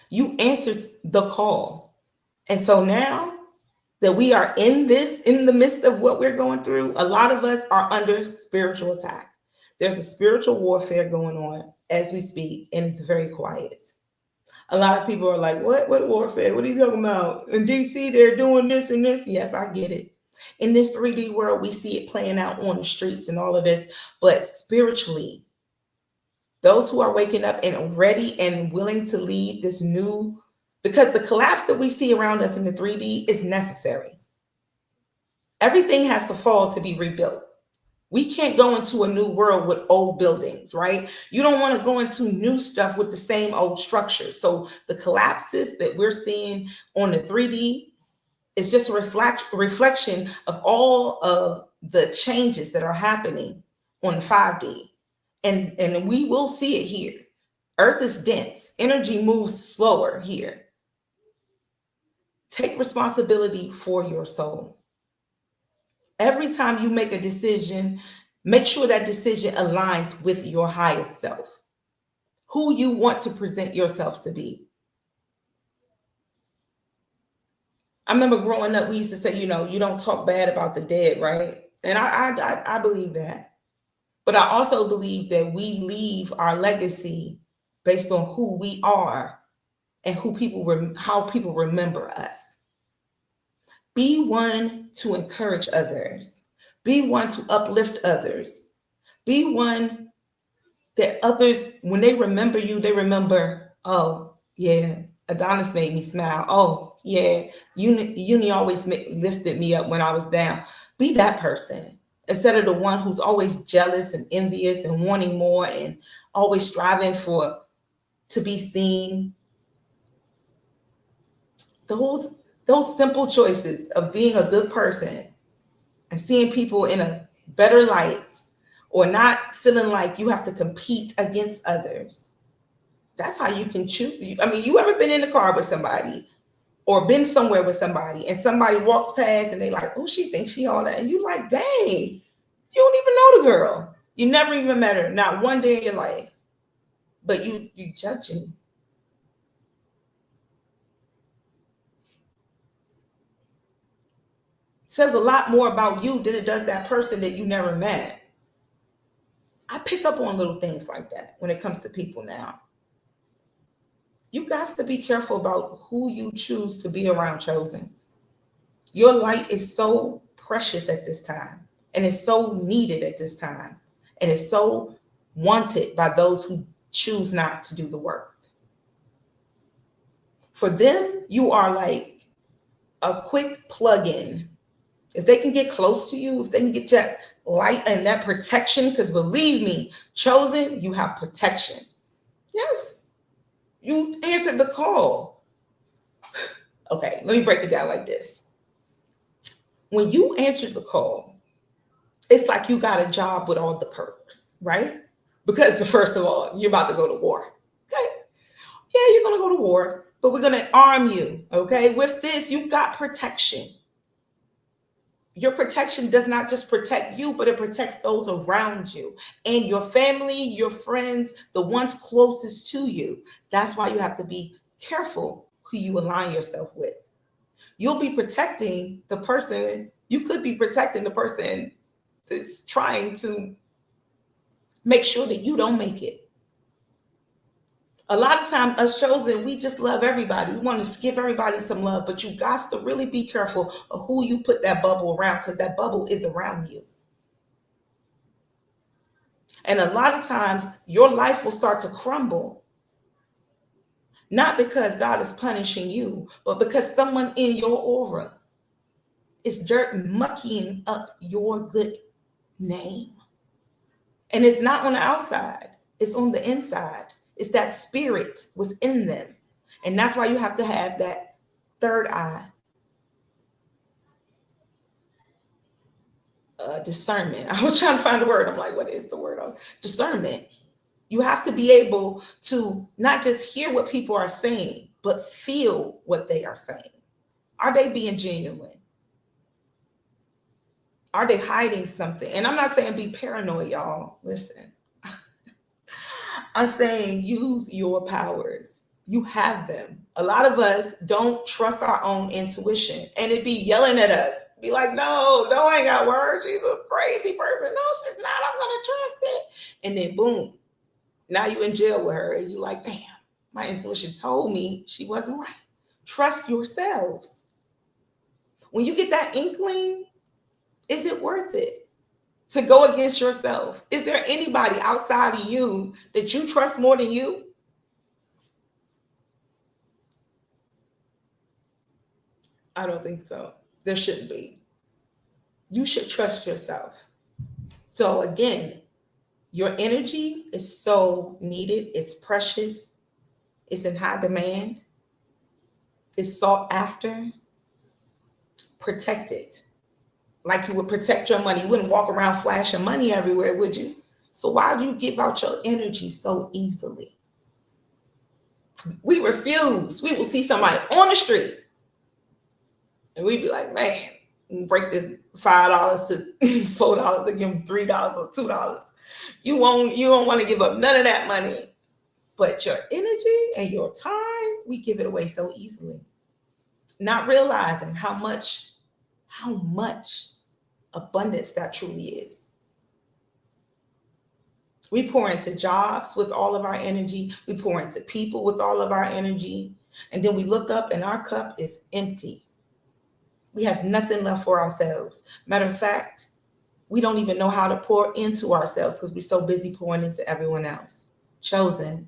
You answered the call. And so now that we are in the midst of what we're going through, a lot of us are under spiritual attack. There's a spiritual warfare going on as we speak, and it's very quiet. A lot of people are like, what warfare? What are you talking about? In DC, they're doing this and this. Yes, I get it. In this 3D world, we see it playing out on the streets and all of this. But spiritually, those who are waking up and ready and willing to lead this new, because the collapse that we see around us in the 3D is necessary. Everything has to fall to be rebuilt. We can't go into a new world with old buildings, right? You don't want to go into new stuff with the same old structures. So the collapses that we're seeing on the 3D is just a reflection of all of the changes that are happening on 5D. And we will see it here. Earth is dense. Energy moves slower here. Take responsibility for your soul. Every time you make a decision, make sure that decision aligns with your highest self, who you want to present yourself to be. I remember growing up, we used to say, you know, you don't talk bad about the dead, right? And I believe that. But I also believe that we leave our legacy based on who we are and how people remember us. Be one to encourage others. Be one to uplift others. Be one that others, when they remember you, they remember, oh, yeah, Adonis made me smile. Oh, yeah, Uni always lifted me up when I was down. Be that person instead of the one who's always jealous and envious and wanting more and always striving to be seen. Those simple choices of being a good person and seeing people in a better light or not feeling like you have to compete against others. That's how you can choose. I mean, you ever been in the car with somebody or been somewhere with somebody and somebody walks past and they like, oh, she thinks she all that. And you like, dang, you don't even know the girl. You never even met her. Not one day in your life. But you judging. Says a lot more about you than it does that person that you never met. I pick up on little things like that when it comes to people now. You got to be careful about who you choose to be around, chosen. Your light is so precious at this time, and it's so needed at this time, and it's so wanted by those who choose not to do the work. For them, you are like a quick plug-in. If they can get close to you, if they can get that light and that protection, because believe me, chosen, you have protection. Yes, you answered the call. Okay, let me break it down like this. When you answered the call, it's like you got a job with all the perks, right? Because first of all, you're about to go to war. Okay, yeah, you're going to go to war, but we're going to arm you, okay? With this, you've got protection. Your protection does not just protect you, but it protects those around you and your family, your friends, the ones closest to you. That's why you have to be careful who you align yourself with. You'll be protecting the person. You could be protecting the person that's trying to Make sure that you don't make it. A lot of time, us chosen, we just love everybody. We want to give everybody some love, but you got to really be careful of who you put that bubble around, because that bubble is around you. And a lot of times, your life will start to crumble. Not because God is punishing you, but because someone in your aura is dirt mucking up your good name. And it's not on the outside, it's on the inside. It's that spirit within them. And that's why you have to have that third eye. Discernment. I was trying to find the word. I'm like, what is the word? Discernment. You have to be able to not just hear what people are saying, but feel what they are saying. Are they being genuine? Are they hiding something? And I'm not saying be paranoid, y'all. Listen. I'm saying use your powers. You have them. A lot of us don't trust our own intuition, and it be yelling at us. Be like, no, I ain't got words. She's a crazy person. No, she's not. I'm going to trust it. And then boom, now you in jail with her, and you like, damn, my intuition told me she wasn't right. Trust yourselves. When you get that inkling, is it worth it to go against yourself? Is there anybody outside of you that you trust more than you? I don't think so. There shouldn't be. You should trust yourself. So again, your energy is so needed. It's precious. It's in high demand. It's sought after. Protect it. Like you would protect your money. You wouldn't walk around flashing money everywhere, would you? So why do you give out your energy so easily? We refuse. We will see somebody on the street, and we'd be like, man, break this $5 to $4 and give them $3 or $2. You don't want to give up none of that money. But your energy and your time, we give it away so easily. Not realizing how much abundance that truly is. We pour into jobs with all of our energy. We pour into people with all of our energy. And then we look up and our cup is empty. We have nothing left for ourselves. Matter of fact, we don't even know how to pour into ourselves because we're so busy pouring into everyone else. Chosen,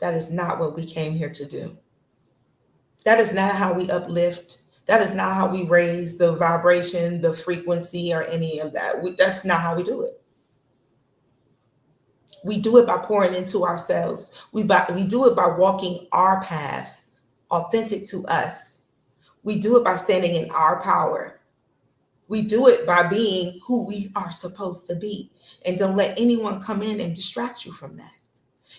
that is not what we came here to do. That is not how we uplift. That is not how we raise the vibration, the frequency, or any of that. That's not how we do it. We do it by pouring into ourselves. We do it by walking our paths, authentic to us. We do it by standing in our power. We do it by being who we are supposed to be. And don't let anyone come in and distract you from that.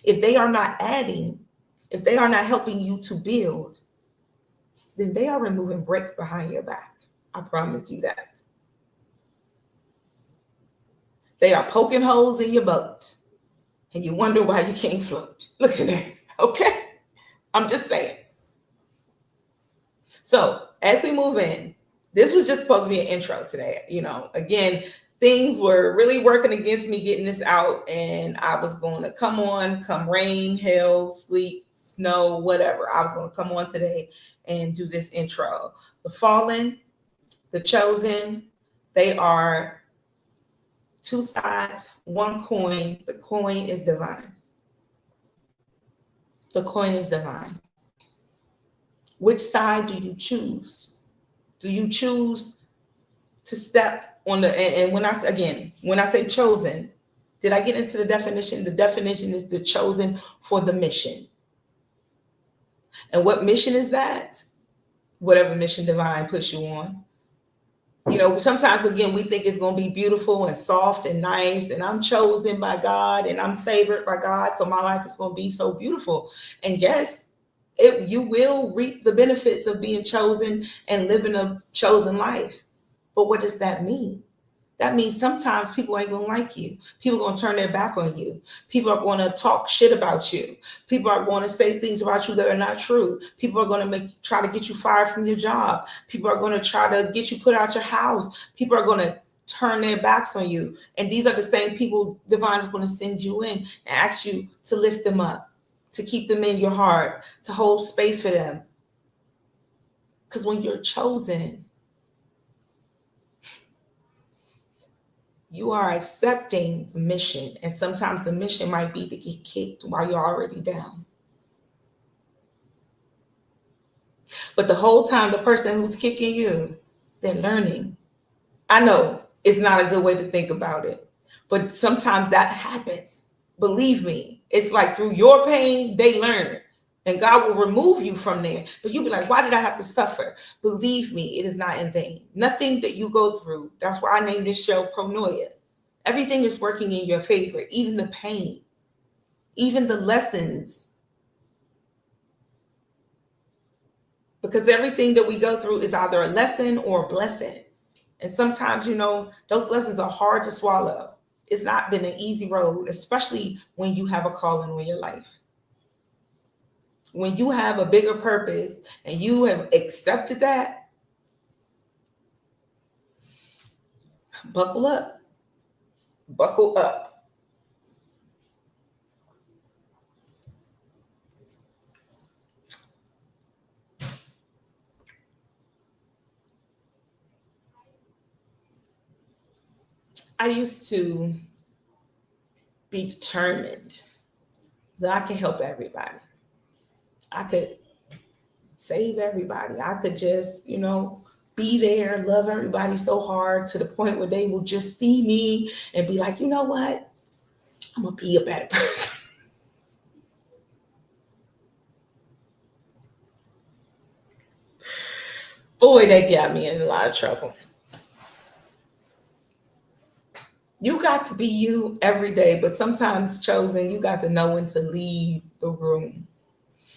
If they are not adding, if they are not helping you to build, then they are removing bricks behind your back. I promise you that. They are poking holes in your boat, and you wonder why you can't float. Look at that, okay? I'm just saying. So as we move in, this was just supposed to be an intro today. Again, things were really working against me getting this out, and I was going to come rain, hail, sleet, snow, whatever. I was going to come on today and do this intro. The fallen, the chosen, they are two sides, one coin. The coin is divine. The coin is divine. Which side do you choose? Do you choose to step on the, and when I say chosen, did I get into the definition? The definition is the chosen for the mission. And what mission is that? Whatever mission divine puts you on. Sometimes, again, we think it's going to be beautiful and soft and nice, and I'm chosen by God and I'm favored by God, so my life is going to be so beautiful. And yes, you will reap the benefits of being chosen and living a chosen life. But what does that mean? That means sometimes people ain't going to like you. People are going to turn their back on you. People are going to talk shit about you. People are going to say things about you that are not true. People are going to try to get you fired from your job. People are going to try to get you put out your house. People are going to turn their backs on you. And these are the same people divine is going to send you in and ask you to lift them up, to keep them in your heart, to hold space for them. Because when you're chosen, you are accepting the mission. And sometimes the mission might be to get kicked while you're already down. But the whole time, the person who's kicking you, they're learning. I know it's not a good way to think about it, but sometimes that happens. Believe me, it's like through your pain, they learn. And God will remove you from there. But you'll be like, why did I have to suffer? Believe me, it is not in vain. Nothing that you go through. That's why I named this show Pronoia. Everything is working in your favor, even the pain, even the lessons. Because everything that we go through is either a lesson or a blessing. And sometimes, those lessons are hard to swallow. It's not been an easy road, especially when you have a calling on your life. When you have a bigger purpose and you have accepted that, buckle up. Buckle up. I used to be determined that I could help everybody. I could save everybody. I could just, be there, love everybody so hard to the point where they will just see me and be like, you know what? I'm going to be a better person. Boy, they got me in a lot of trouble. You got to be you every day, but sometimes, chosen, you got to know when to leave the room.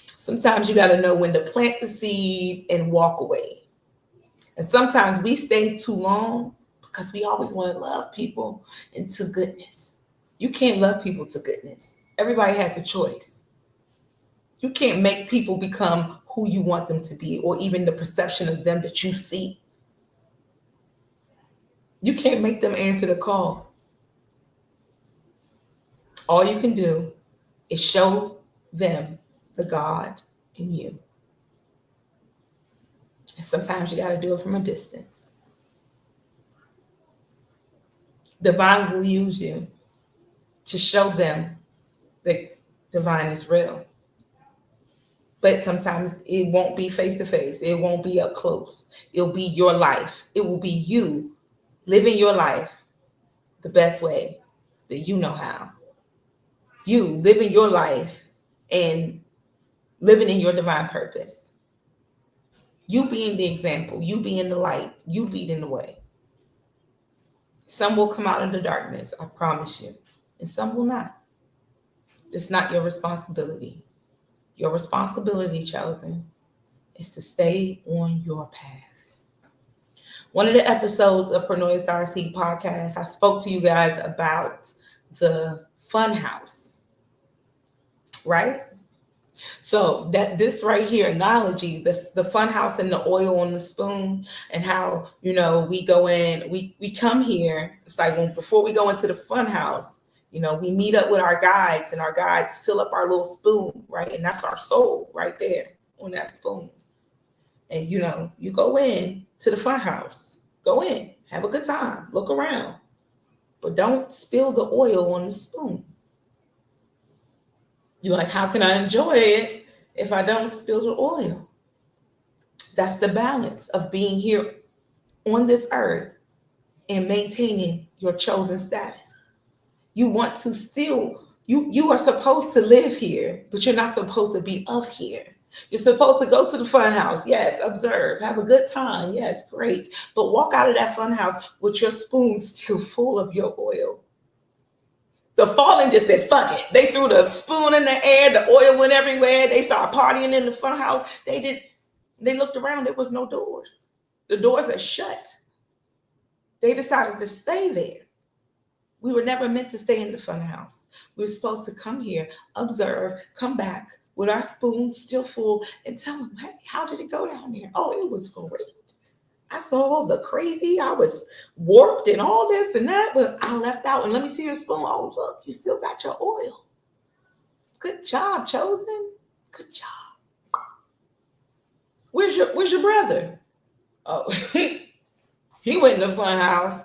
Sometimes you got to know when to plant the seed and walk away. And sometimes we stay too long because we always want to love people into goodness. You can't love people to goodness. Everybody has a choice. You can't make people become who you want them to be or even the perception of them that you see. You can't make them answer the call. All you can do is show them the God in you. And sometimes you got to do it from a distance. Divine will use you to show them that divine is real. But sometimes it won't be face to face. It won't be up close. It'll be your life. It will be you living your life the best way that you know how. You living your life and living in your divine purpose. You being the example, you being the light, you leading the way. Some will come out of the darkness, I promise you, and some will not. It's not your responsibility. Your responsibility, chosen, is to stay on your path. One of the episodes of Pronoia Star Seed podcast, I spoke to you guys about the fun house, right? So this right here, analogy, the fun house and the oil on the spoon, and how, we go in, we come here. It's like before we go into the fun house, we meet up with our guides, and our guides fill up our little spoon, right? And that's our soul right there on that spoon. And, you go in to the fun house, go in, have a good time, look around, but don't spill the oil on the spoon. You're like, how can I enjoy it if I don't spill the oil? That's the balance of being here on this earth and maintaining your chosen status. You want to still, you are supposed to live here, but you're not supposed to be of here. You're supposed to go to the fun house. Yes, observe, have a good time. Yes, great. But walk out of that fun house with your spoon still full of your oil. The fallen just said, fuck it. They threw the spoon in the air. The oil went everywhere. They started partying in the fun house. They looked around. There was no doors. The doors are shut. They decided to stay there. We were never meant to stay in the fun house. We were supposed to come here, observe, come back with our spoons still full and tell them, hey, how did it go down there? Oh, it was great. I saw all the crazy, I was warped and all this and that, but I left out. And let me see your spoon. Oh, look, you still got your oil. Good job, Chosen. Good job. Where's your brother? Oh, he went in the front house.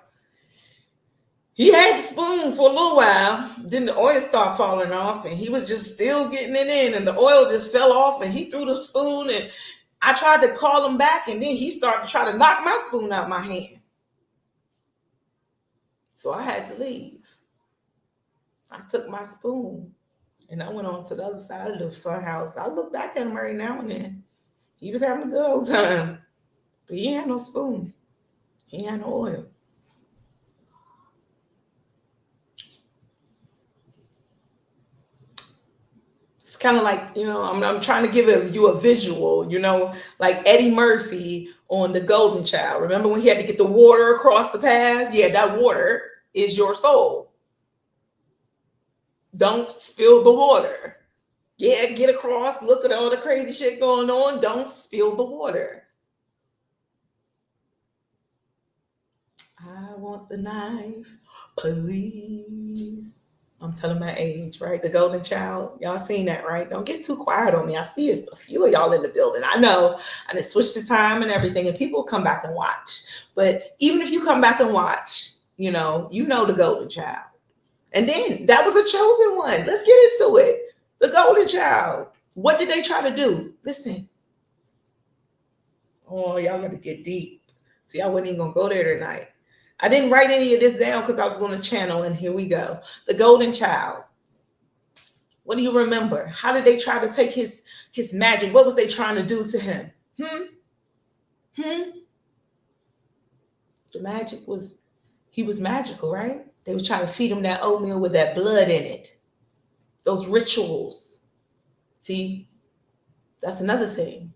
He had the spoon for a little while. Then the oil started falling off, and he was just still getting it in, and the oil just fell off, and he threw the spoon, and I tried to call him back, and then he started to try to knock my spoon out of my hand. So I had to leave. I took my spoon, and I went on to the other side of the front house. I look back at him every now and then. He was having a good old time, but he ain't had no spoon. He ain't had no oil. It's kind of like, I'm trying to give you a visual, like Eddie Murphy on The Golden Child. Remember when he had to get the water across the path? Yeah, that water is your soul. Don't spill the water. Yeah, get across. Look at all the crazy shit going on. Don't spill the water. I want the knife, please. I'm telling my age, right? The Golden Child. Y'all seen that, right? Don't get too quiet on me. I see it's a few of y'all in the building. I know. I done switched the time and everything, and people come back and watch. But even if you come back and watch, you know the Golden Child. And then that was a chosen one. Let's get into it. The Golden Child. What did they try to do? Listen. Oh, y'all got to get deep. See, I wasn't even going to go there tonight. I didn't write any of this down because I was going to channel, and here we go. The Golden Child. What do you remember? How did they try to take his magic? What was they trying to do to him? The magic was, he was magical, right? They was trying to feed him that oatmeal with that blood in it. Those rituals. See, that's another thing.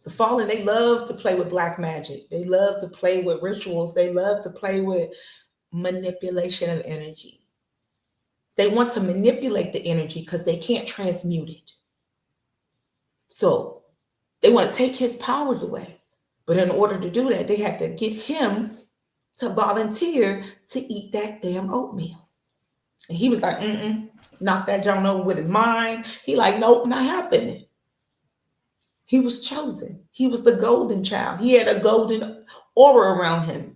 The fallen, they love to play with black magic. They love to play with rituals. They love to play with manipulation of energy. They want to manipulate the energy because they can't transmute it. So they want to take his powers away. But in order to do that, they had to get him to volunteer to eat that damn oatmeal. And he was like, knock that John over with his mind. He like, nope, not happening. He was chosen. He was the Golden Child. He had a golden aura around him.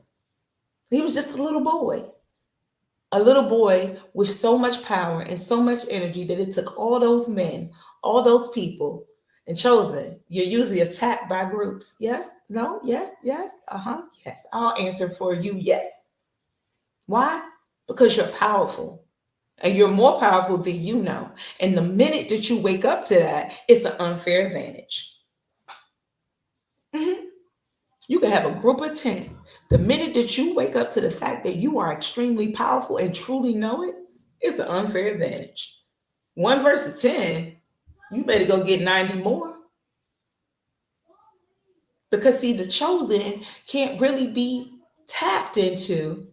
He was just a little boy with so much power and so much energy that it took all those men, all those people, and chosen. You're usually attacked by groups. Yes? No? Yes? Yes? Yes. I'll answer for you. Yes. Why? Because you're powerful. And you're more powerful than you know. And the minute that you wake up to that, it's an unfair advantage. You can have a group of 10. The minute that you wake up to the fact that you are extremely powerful and truly know it, it's an unfair advantage. 1 versus 10, you better go get 90 more. Because see, the chosen can't really be tapped into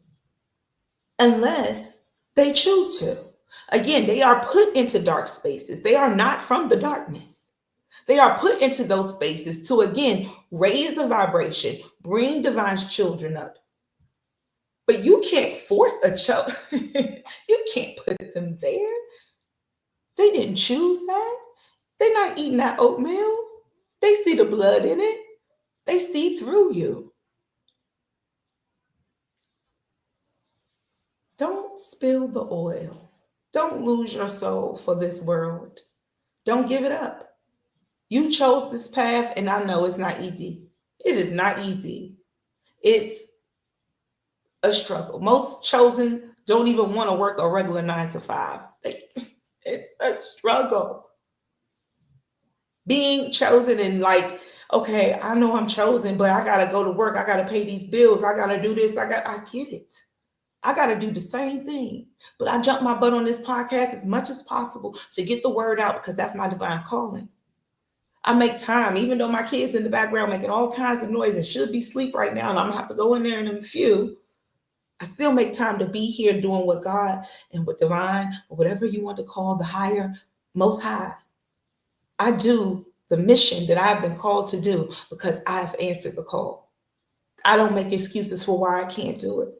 unless they choose to. Again, they are put into dark spaces. They are not from the darkness. They are put into those spaces to, again, raise the vibration, bring divine children up. But you can't force a child. You can't put them there. They didn't choose that. They're not eating that oatmeal. They see the blood in it. They see through you. Don't spill the oil. Don't lose your soul for this world. Don't give it up. You chose this path, and I know it's not easy. It is not easy. It's a struggle. Most chosen don't even want to work a regular 9 to 5. It's a struggle. Being chosen and like, okay, I know I'm chosen, but I got to go to work. I got to pay these bills. I got to do this. I get it. I got to do the same thing. But I jump my butt on this podcast as much as possible to get the word out because that's my divine calling. I make time, even though my kids in the background making all kinds of noise and should be asleep right now, and I'm going to have to go in there in a few. I still make time to be here doing what God and what divine, or whatever you want to call the higher, most high. I do the mission that I've been called to do because I've answered the call. I don't make excuses for why I can't do it.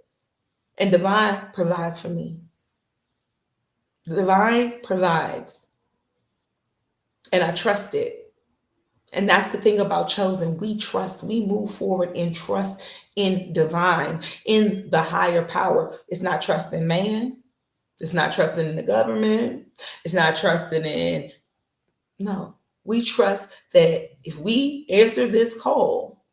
And divine provides for me. Divine provides. And I trust it. And that's the thing about chosen. We trust, we move forward in trust in divine, in the higher power. It's not trusting man. It's not trusting in the government. It's not trusting in, no. We trust that if we answer this call,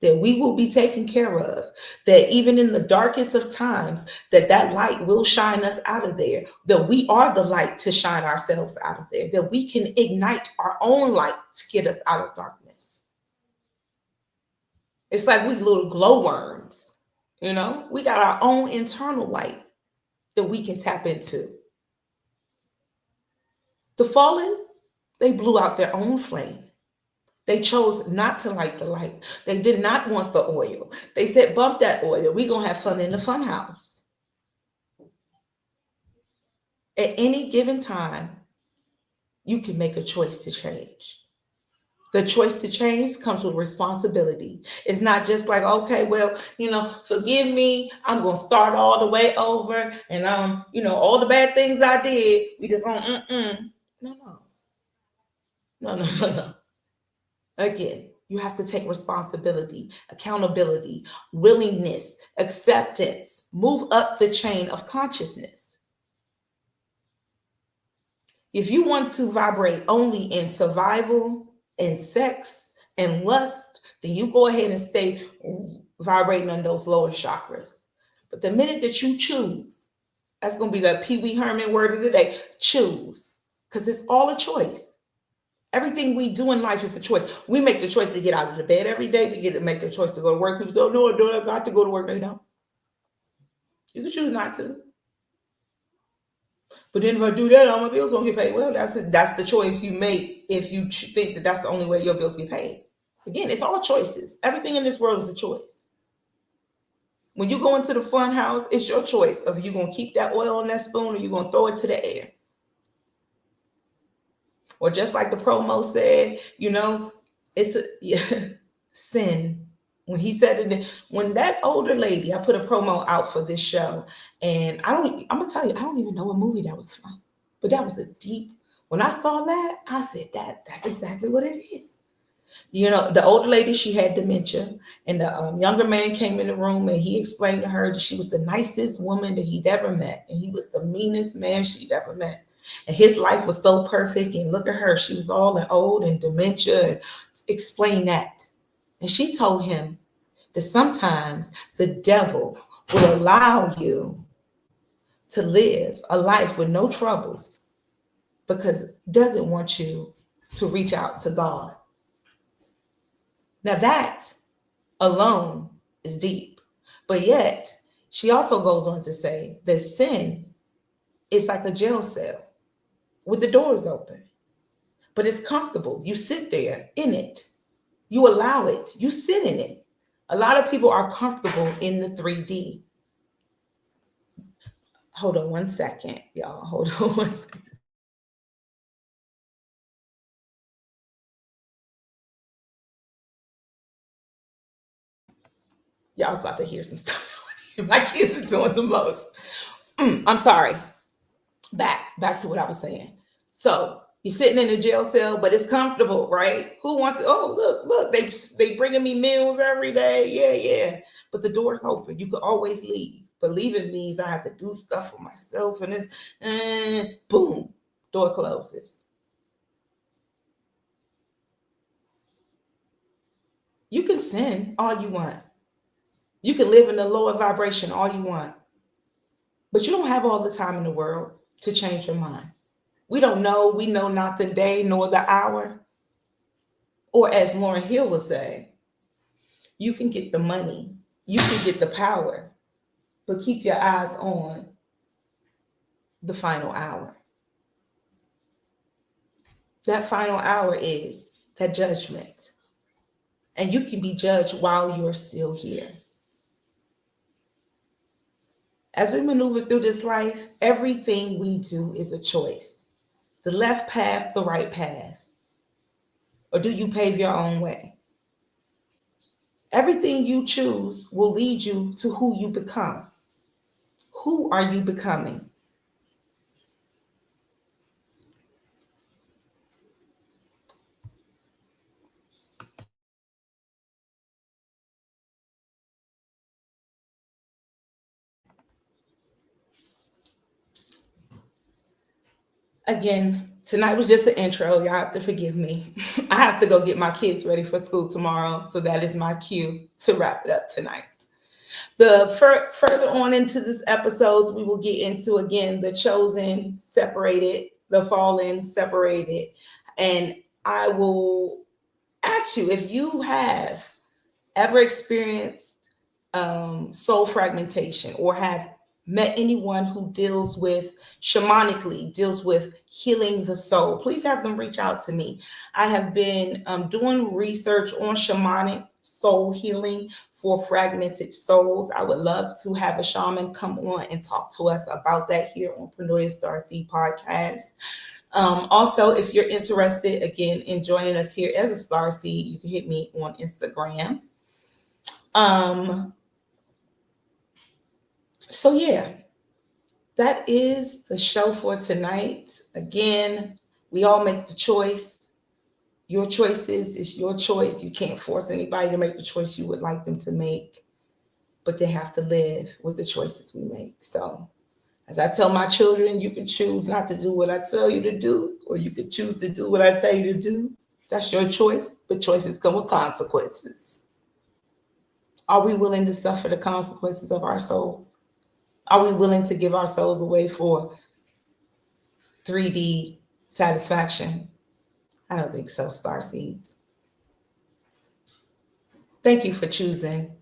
that we will be taken care of, that even in the darkest of times, that light will shine us out of there, that we are the light to shine ourselves out of there, that we can ignite our own light to get us out of darkness. It's like we little glowworms, you know? We got our own internal light that we can tap into. The fallen, they blew out their own flame. They chose not to light the light. They did not want the oil. They said, bump that oil. We're going to have fun in the fun house. At any given time, you can make a choice to change. The choice to change comes with responsibility. It's not just like, okay, well, forgive me. I'm going to start all the way over. And, all the bad things I did, we just going, No. Again, you have to take responsibility, accountability, willingness, acceptance, move up the chain of consciousness. If you want to vibrate only in survival and sex and lust, then you go ahead and stay vibrating on those lower chakras. But the minute that you choose, that's going to be the Pee Wee Herman word of the day, choose, because it's all a choice. Everything we do in life is a choice. We make the choice to get out of the bed every day. We get to make the choice to go to work. People say, oh, no, I don't. I got to go to work. No, you don't. You can choose not to. But then if I do that, all my bills won't get paid. Well, that's the choice you make if you think that that's the only way your bills get paid. Again, it's all choices. Everything in this world is a choice. When you go into the fun house, it's your choice of you going to keep that oil on that spoon or you going to throw it to the air. Or just like the promo said, it's sin. When he said it, when that older lady, I put a promo out for this show, and I'm gonna tell you, I don't even know what movie that was from, but that was a deep. When I saw that, I said that's exactly what it is. The older lady, she had dementia, and the younger man came in the room and he explained to her that she was the nicest woman that he'd ever met, and he was the meanest man she'd ever met. And his life was so perfect. And look at her. She was all old and dementia. And explain that. And she told him that sometimes the devil will allow you to live a life with no troubles because it doesn't want you to reach out to God. Now that alone is deep. But yet, she also goes on to say that sin is like a jail cell with the doors open, but it's comfortable. You sit there in it. You allow it. You sit in it. A lot of people are comfortable in the 3D. Hold on one second, y'all. Hold on one second. Y'all was about to hear some stuff. My kids are doing the most. I'm sorry. Back to what I was saying. So you're sitting in a jail cell, but it's comfortable, right? Who wants to? Oh, look, they bringing me meals every day. Yeah. But the door's open. You can always leave. But leaving means I have to do stuff for myself, and it's boom, door closes. You can sin all you want. You can live in the lower vibration all you want. But you don't have all the time in the world to change your mind. We don't know. We know not the day nor the hour. Or as Lauryn Hill would say, you can get the money, you can get the power, but keep your eyes on the final hour. That final hour is that judgment. And you can be judged while you're still here. As we maneuver through this life, everything we do is a choice. The left path, the right path. Or do you pave your own way? Everything you choose will lead you to who you become. Who are you becoming? Again, tonight was just an intro. Y'all have to forgive me. I have to go get my kids ready for school tomorrow. So that is my cue to wrap it up tonight. Further on into this episodes, we will get into, again, the chosen separated, the fallen separated. And I will ask you if you have ever experienced soul fragmentation or have met anyone who deals with shamanically, deals with healing the soul, please have them reach out to me. I have been doing research on shamanic soul healing for fragmented souls. I would love to have a shaman come on and talk to us about that here on Prenoya Starseed Podcast. Also, if you're interested, again, in joining us here as a Starseed, you can hit me on Instagram. So yeah, that is the show for tonight. Again, we all make the choice. Your choices is your choice. You can't force anybody to make the choice you would like them to make, but they have to live with the choices we make. So as I tell my children, you can choose not to do what I tell you to do, or you can choose to do what I tell you to do. That's your choice, but choices come with consequences. Are we willing to suffer the consequences of our souls? Are we willing to give our souls away for 3D satisfaction? I don't think so, Starseeds. Thank you for choosing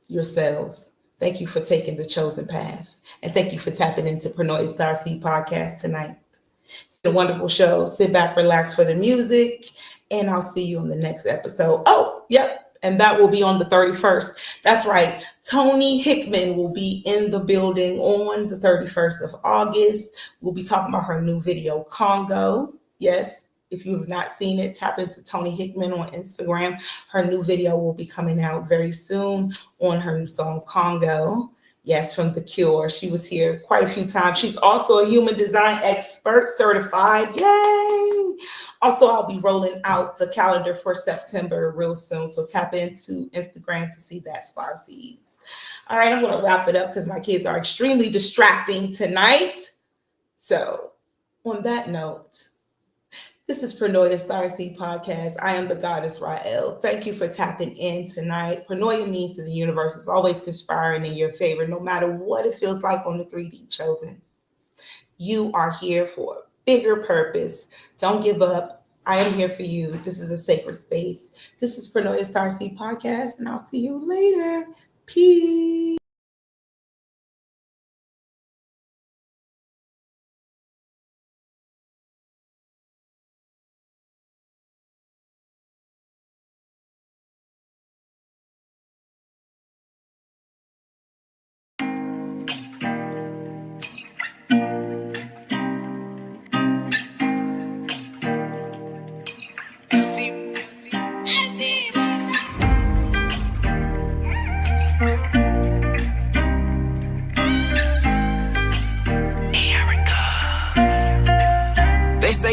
yourselves. Thank you for taking the chosen path. And thank you for tapping into Prenoya Starseed Podcast tonight. It's been a wonderful show. Sit back, relax for the music, and I'll see you on the next episode. Oh, yep. And that will be on the 31st. That's right. Tony Hickman will be in the building on the 31st of August. We'll be talking about her new video, Congo. Yes, if you have not seen it, tap into Tony Hickman on Instagram. Her new video will be coming out very soon on her new song, Congo. Yes, from The Cure. She was here quite a few times. She's also a human design expert, certified. Yay! Also, I'll be rolling out the calendar for September real soon. So tap into Instagram to see that, Starseeds. All right, I'm going to wrap it up because my kids are extremely distracting tonight. So on that note, this is Prenoya Starseed Podcast. I am the goddess Rael. Thank you for tapping in tonight. Prenoya means to the universe is always conspiring in your favor, no matter what it feels like on the 3D chosen. You are here for a bigger purpose. Don't give up. I am here for you. This is a sacred space. This is Prenoya Starseed Podcast, and I'll see you later. Peace.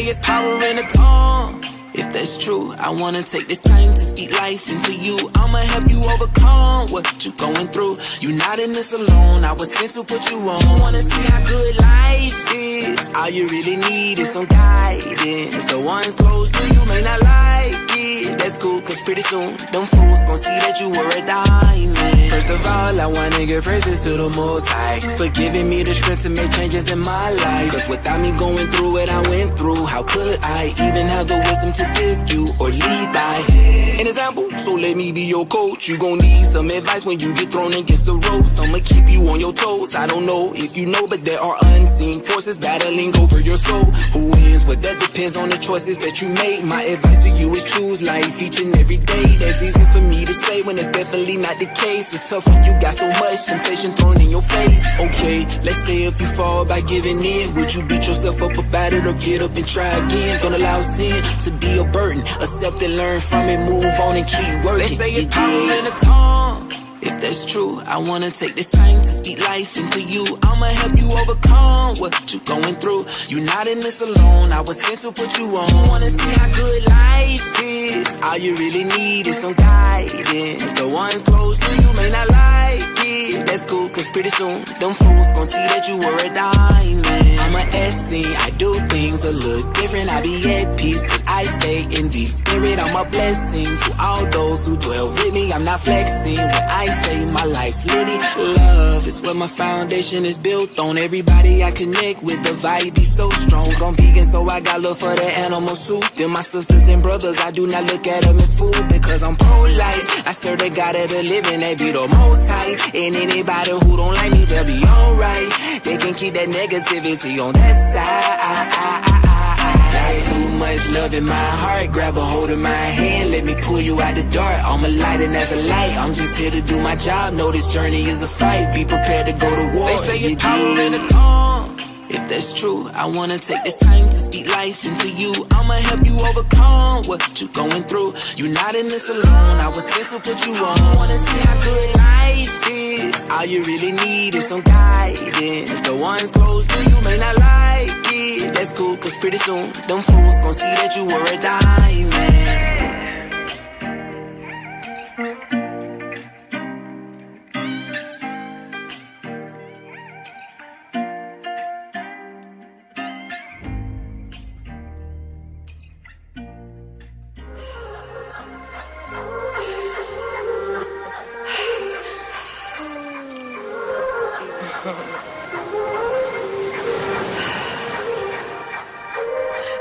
It's power in the tongue. If that's true, I wanna take this time to speak life into you. I'ma help you overcome what you going through. You not in this alone, I was sent to put you on. You wanna see how good life is? All you really need is some guidance. The ones close to you may not like it. That's cool, cause pretty soon them fools gon' see that you were a diamond. First of all, I wanna give praises to the Most High for giving me the strength to make changes in my life. Cause without me going through what I went through, how could I even have the wisdom to give you or lead by an example? So let me be your coach. You gon' need some advice when you get thrown against the ropes. I'ma keep you on your toes. I don't know if you know, but there are unseen forces battling over your soul. Who wins? Well, that depends on the choices that you make. My advice to you is choose life each and every day. There's It's easy for me to say when it's definitely not the case. It's tough when you got so much temptation thrown in your face. Okay, let's say if you fall by giving in, would you beat yourself up about it or get up and try again? Don't allow sin to be a burden. Accept it, learn from it, move on and keep working. They say it's power in the tongue. If that's true, I wanna take this time to speak life into you. I'ma help you overcome what you going through. You're not in this alone, I was sent to put you on. You wanna see how good life is? All you really need is some guidance. The ones close to you may not like it. That's cool, cause pretty soon them fools gon' see that you were a diamond. I'm a SC, I do things a little different. I be at peace, cause I stay in the spirit. I'm a blessing to all those who dwell with me. I'm not flexing when I say my life's litty. Love is what my foundation is built on. Everybody I connect with, the vibe be so strong. I'm vegan, so I got love for the animal suit. Then my sisters and brothers, I do not look at them as food, because I'm pro-life. I serve the God of the living, they be the most high. And anybody who don't like me, they'll be alright. They can keep that negativity on that side. Got too much love in my heart. Grab a hold of my hand, let me pull you out the dark. I'm a light and as a light, I'm just here to do my job. Know this journey is a fight, be prepared to go to war. They say it's power in the tongue. If that's true, I wanna take this time to speak life into you. I'ma help you overcome what you going through. You're not in this alone, I was sent to put you on. Wanna see how good life is? All you really need is some guidance. The ones close to you may not like it. That's cool, cause pretty soon them fools gon' see that you were a diamond.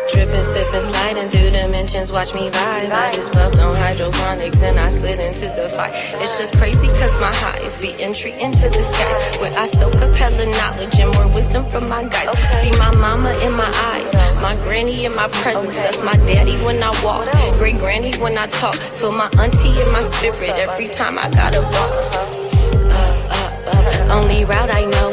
Dripping, sipping, sliding through dimensions, watch me vibe. I just puffed on hydroponics and I slid into the fight. It's just crazy cause my highs be entry into the sky, where I soak up hella knowledge and more wisdom from my guides. See my mama in my eyes, my granny in my presence. That's my daddy when I walk, great granny when I talk. Feel my auntie in my spirit every time I got a boss. Only route I know.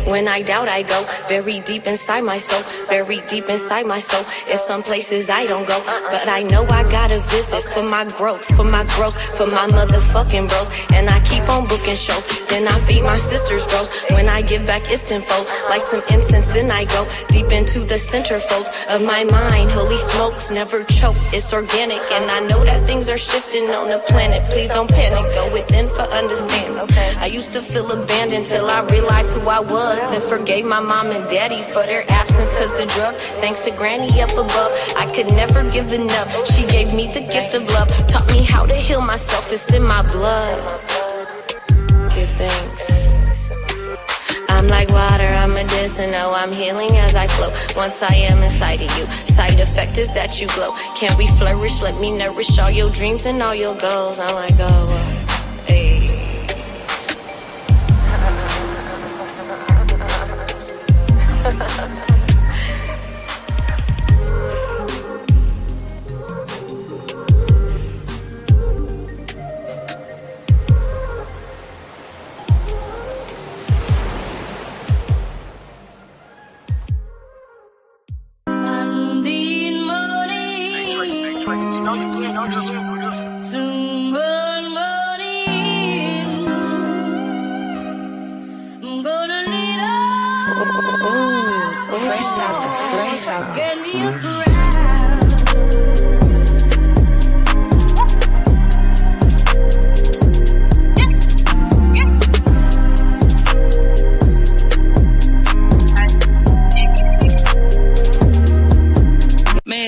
When I doubt, I go very deep inside my soul, very deep inside my soul. It's some places I don't go, but I know I gotta visit for my growth, for my growth, for my motherfucking bros. And I keep on booking shows, then I feed my sisters bros. When I give back, it's tenfold, like some incense, then I go deep into the centerfolds of my mind. Holy smokes, never choke, it's organic. And I know that things are shifting on the planet. Please don't panic, go within for understanding. I used to feel abandoned till I realized who I was. Then forgave my mom and daddy for their absence cause the drug. Thanks to granny up above, I could never give enough. She gave me the gift of love, taught me how to heal myself, it's in my blood. Give thanks. I'm like water, I'm medicinal, I'm healing as I flow. Once I am inside of you, side effect is that you glow. Can we flourish? Let me nourish all your dreams and all your goals. I'm like, oh, hey.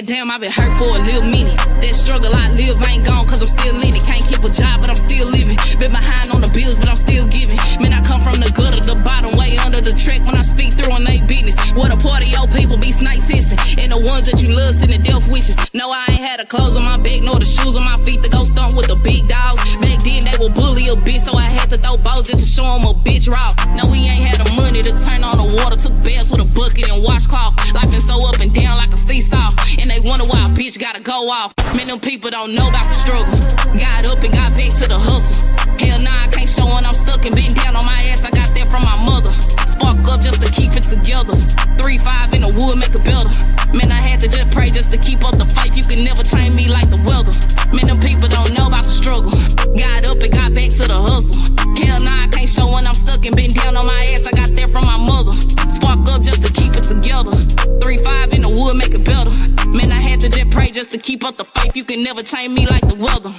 Damn, I've been hurt for a little minute. That struggle I live ain't gone cause I'm still in it. Can't keep a job but I'm still living. Been behind on the bills but I'm still giving. Man, I come from the gutter, the bottom, way under the track when I speak through on they business. What a party old people be snake sisting. And the ones that you love sending death wishes. No, I ain't had the clothes on my back nor the shoes on my feet to go stomp with the big dogs. Back then they would bully a bitch so I had to throw balls just to show them a bitch raw. No, we ain't had the money to turn on the water. Took baths with a bucket and washcloth. Life been so up and down like a seesaw. And they wonder why I be bitch gotta go off. Man, them people don't know about the struggle. Got up and got back to the hustle. Hell nah, I can't show when I'm stuck and been down on my ass. I got that from my mother. Spark up just to keep it together. 3-5 in the wood make a builder. Man, I had to just pray just to keep up the fight. You can never train me like the weather. Man, them people don't know about the struggle. Got up and got back to the hustle. Hell nah, I can't show when I'm stuck and been down on my ass. I got that from my mother. Spark up just to keep it together. 3-5 in the wood make it better. Man, I had to just pray just to keep up the fight. You can never chain me like the weather.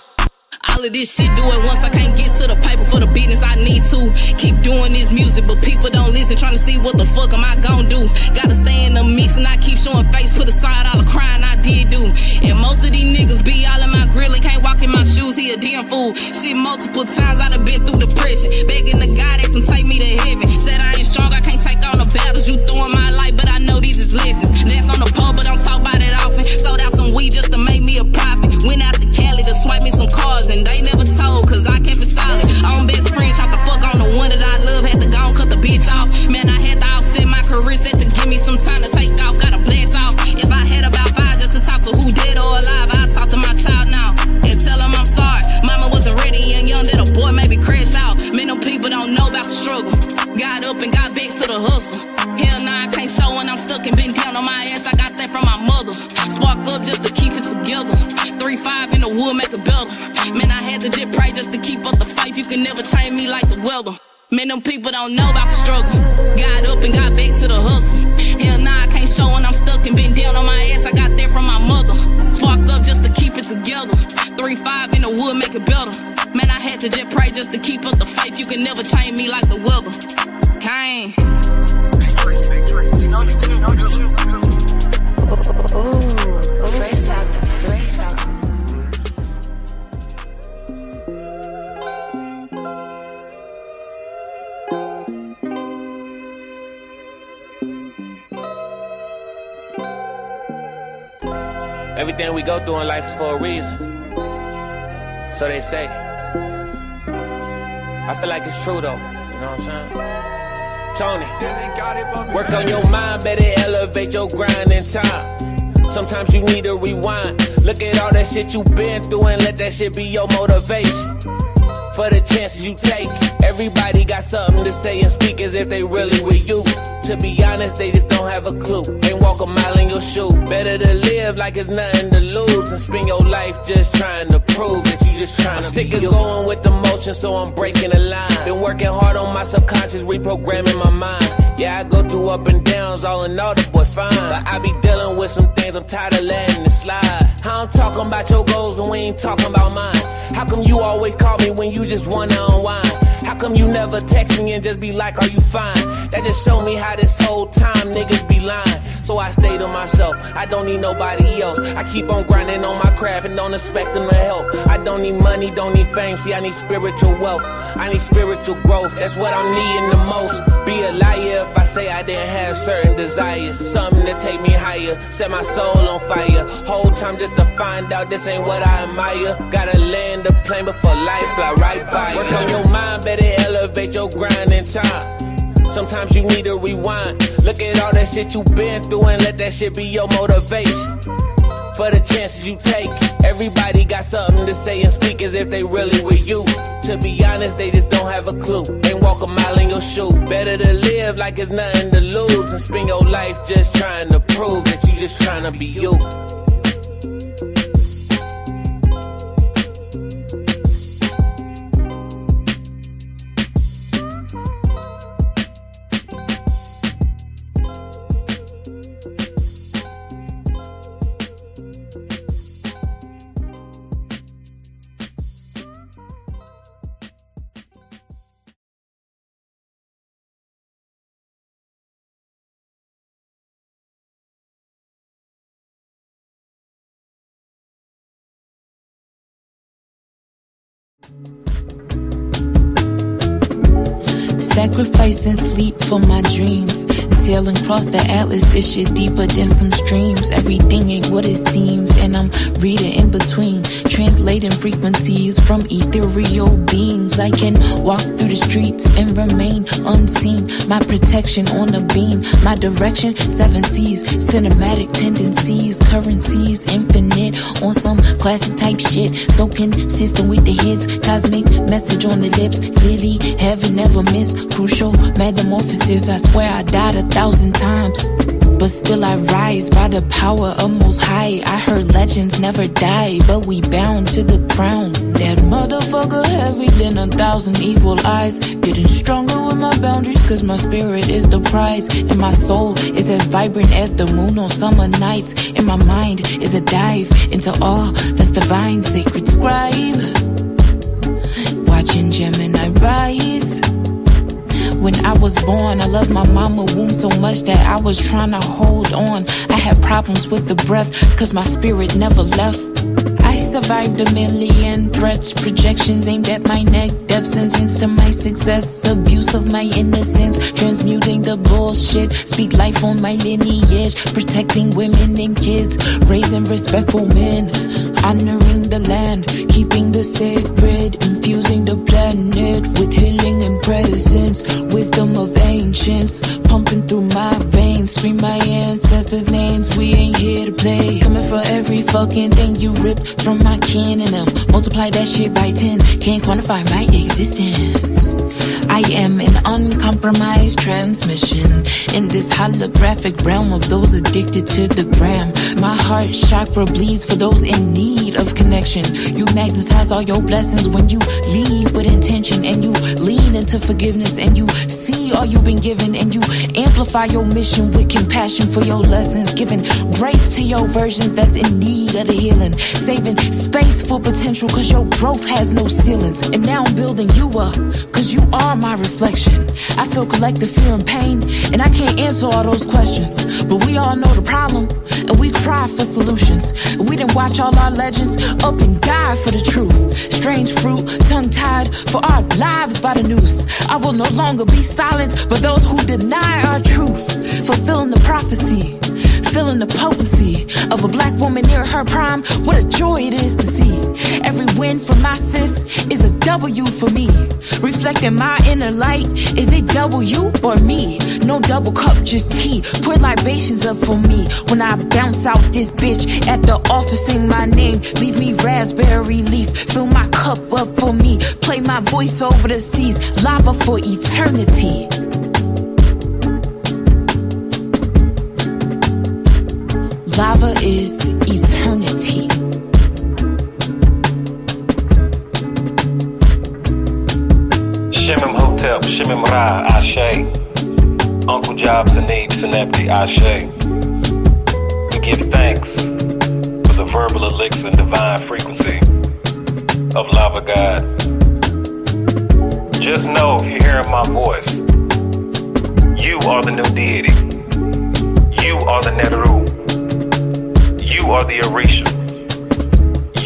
All of this shit, do it once, I can't get to the paper for the business I need to. Keep doing this music, but people don't listen, trying to see what the fuck am I gon' do. Gotta stay in the mix and I keep showing face, put aside all the crying I did do. And most of these niggas be all in my grill and can't walk in my shoes, he a damn fool. Shit, multiple times I done been through depression, begging the God that can take me to heaven. Said I ain't strong, I can't take on the battles you throw in my life, but I know these is lessons. That's on the pole, but don't talk about it often. Sold out some weed just to make me a profit. Went out to Cali to swipe me some cars and they never told, cause I kept it solid. On best friend, tried to fuck on the one that I love, had to go and cut the bitch off. Man, I had to offset my career, set to give me some time to take off, gotta blast off. If I had about 5 just to talk to who dead or alive, I'd talk to my child now and tell him I'm sorry. Mama wasn't ready and young that a boy maybe crash out. Man, them people don't know about the struggle. Got up and got back to the hustle. Hell nah, I can't show when I'm stuck and been down on my ass. I got that from my mother. Spark up just to keep it together. 3-5 in the wood make a better. Man, I had to just pray just to keep up the fight. You can never chain me like the weather. Man, them people don't know about the struggle. Got up and got back to the hustle. Hell nah, I can't show when I'm stuck and been down on my ass. I got that from my mother. Spark up just to keep it together. 3-5 in the wood make it better. Man, I had to just pray just to keep up the fight. You can never chain me like the weather. Kane. Fresh out. Everything we go through in life is for a reason. So they say. I feel like it's true though, you know what I'm saying? Tony, work on your mind, better elevate your grind in time. Sometimes you need to rewind. Look at all that shit you been through and let that shit be your motivation. For the chances you take, everybody got something to say and speak as if they really with you. To be honest, they just don't have a clue. Ain't walk a mile in your shoe. Better to live like it's nothing to lose than spend your life just trying to prove that you just trying to be you. I'm sick of going with the motion, so I'm breaking the line. Been working hard on my subconscious, reprogramming my mind. Yeah, I go through up and downs, all in all, the boy fine. But I be dealing with some things, I'm tired of letting it slide. I'm talking about your goals and we ain't talking about mine. How come you always call me when you just wanna unwind? How come you never text me and just be like, are you fine? That just show me how this whole time niggas be lying. So I stay to myself, I don't need nobody else. I keep on grinding on my craft and don't expect them to help. I don't need money, don't need fame, see I need spiritual wealth. I need spiritual growth, that's what I'm needing the most. Be a liar if I say I didn't have certain desires. Something to take me higher, set my soul on fire. Whole time just to find out this ain't what I admire. Gotta land the plane before life fly right by you. Work on your mind, better elevate your grind in time. Sometimes you need to rewind. Look at all that shit you been through and let that shit be your motivation. For the chances you take, everybody got something to say and speak as if they really with you. To be honest, they just don't have a clue. Ain't walk a mile in your shoe. Better to live like it's nothing to lose than spend your life just trying to prove that you just trying to be you. Sacrificing sleep for my dreams. Sailing across the atlas, this shit deeper than some streams. Everything ain't what it seems, and I'm reading in between, translating frequencies from ethereal beings. I can walk through the streets and remain unseen. My protection on the beam, my direction, 7 seas. Cinematic tendencies, currencies, infinite classic type shit. So consistent with the hits, cosmic message on the lips. Clearly, heaven never missed. Crucial metamorphosis. I swear I died 1,000 times, but still I rise by the power of Most High. I heard legends never die, but we bound to the ground. That motherfucker heavy than 1,000 evil eyes. Getting stronger with my boundaries, cause my spirit is the prize. And my soul is as vibrant as the moon on summer nights. And my mind is a dive into all that's divine. Sacred scribe, watching Gemini rise. When I was born, I loved my mama womb so much that I was trying to hold on. I had problems with the breath, cause my spirit never left. I survived 1,000,000 threats, projections aimed at my neck, death sentence to my success, abuse of my innocence, transmuting the bullshit, speak life on my lineage, protecting women and kids, raising respectful men, honoring the land, keeping the sacred, infusing the planet with healing and presence, wisdom of ancients, pumping through my veins, scream my ancestors' names, we ain't here to play, coming for every fucking thing you ripped from my kin and them, multiply that shit by 10, can't quantify my existence. I am an uncompromised transmission in this holographic realm of those addicted to the gram. My heart chakra bleeds for those in need of connection. You magnetize all your blessings when you lead with intention, and you lean into forgiveness, and you see all you've been given, and you amplify your mission with compassion for your lessons, giving grace to your versions that's in need of the healing, saving space for potential cause your growth has no ceilings. And now I'm building you up cause you are my reflection. I feel collective fear and pain, and I can't answer all those questions, but we all know the problem, and we cry for solutions. We didn't watch all our legends up and die for the truth. Strange fruit, tongue-tied for our lives by the noose. I will no longer be silent, but those who deny our truth, fulfilling the prophecy, feeling the potency of a black woman near her prime. What a joy it is to see. Every win for my sis is a W for me. Reflecting my inner light, is it W or me? No double cup, just tea. Pour libations up for me. When I bounce out this bitch at the altar, sing my name. Leave me raspberry leaf. Fill my cup up for me. Play my voice over the seas. Lava for eternity. Lava is eternity. Shimim Hotep, Shimim Ra, Ashe. Uncle Jobs and Neeb Senepti, Ashe. We give thanks for the verbal elixir and divine frequency of Lava God. Just know if you're hearing my voice, you are the new deity. You are the Neteru. You are the Orisha.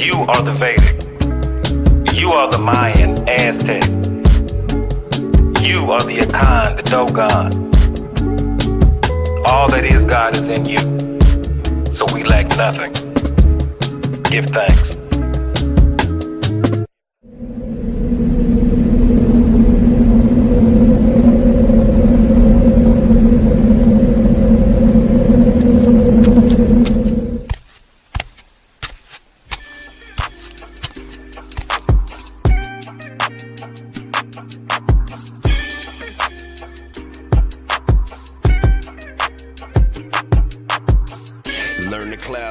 You are the Vedic. You are the Mayan, Aztec. You are the Akan, the Dogon. All that is God is in you. So we lack nothing. Give thanks.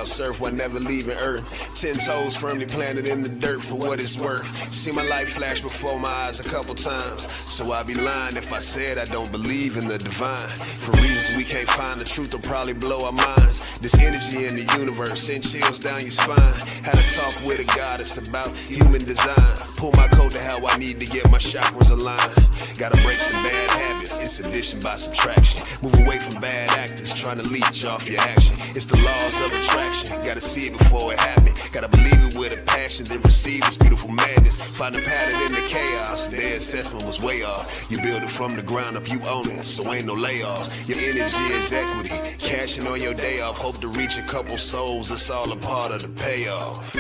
Surf while never leaving Earth. 10 toes firmly planted in the dirt for what it's worth. See my life flash before my eyes a couple times, so I'd be lying if I said I don't believe in the divine. For reasons we can't find, the truth will probably blow our minds. This energy in the universe send chills down your spine. Had a talk with a goddess about human design. Pull my coat to how I need to get my chakras aligned. Gotta break some bad habits, it's addition by subtraction. Move away from bad actors trying to leech off your action. It's the laws of attraction, gotta see it before it happens. Gotta believe it with a passion, then receive this beautiful madness. Find a pattern in the chaos, their assessment was way off. You build it from the ground up, you own it, so ain't no layoffs. Your energy is equity, cashing on your day off. Hope to reach a couple souls, it's all a part of the payoff.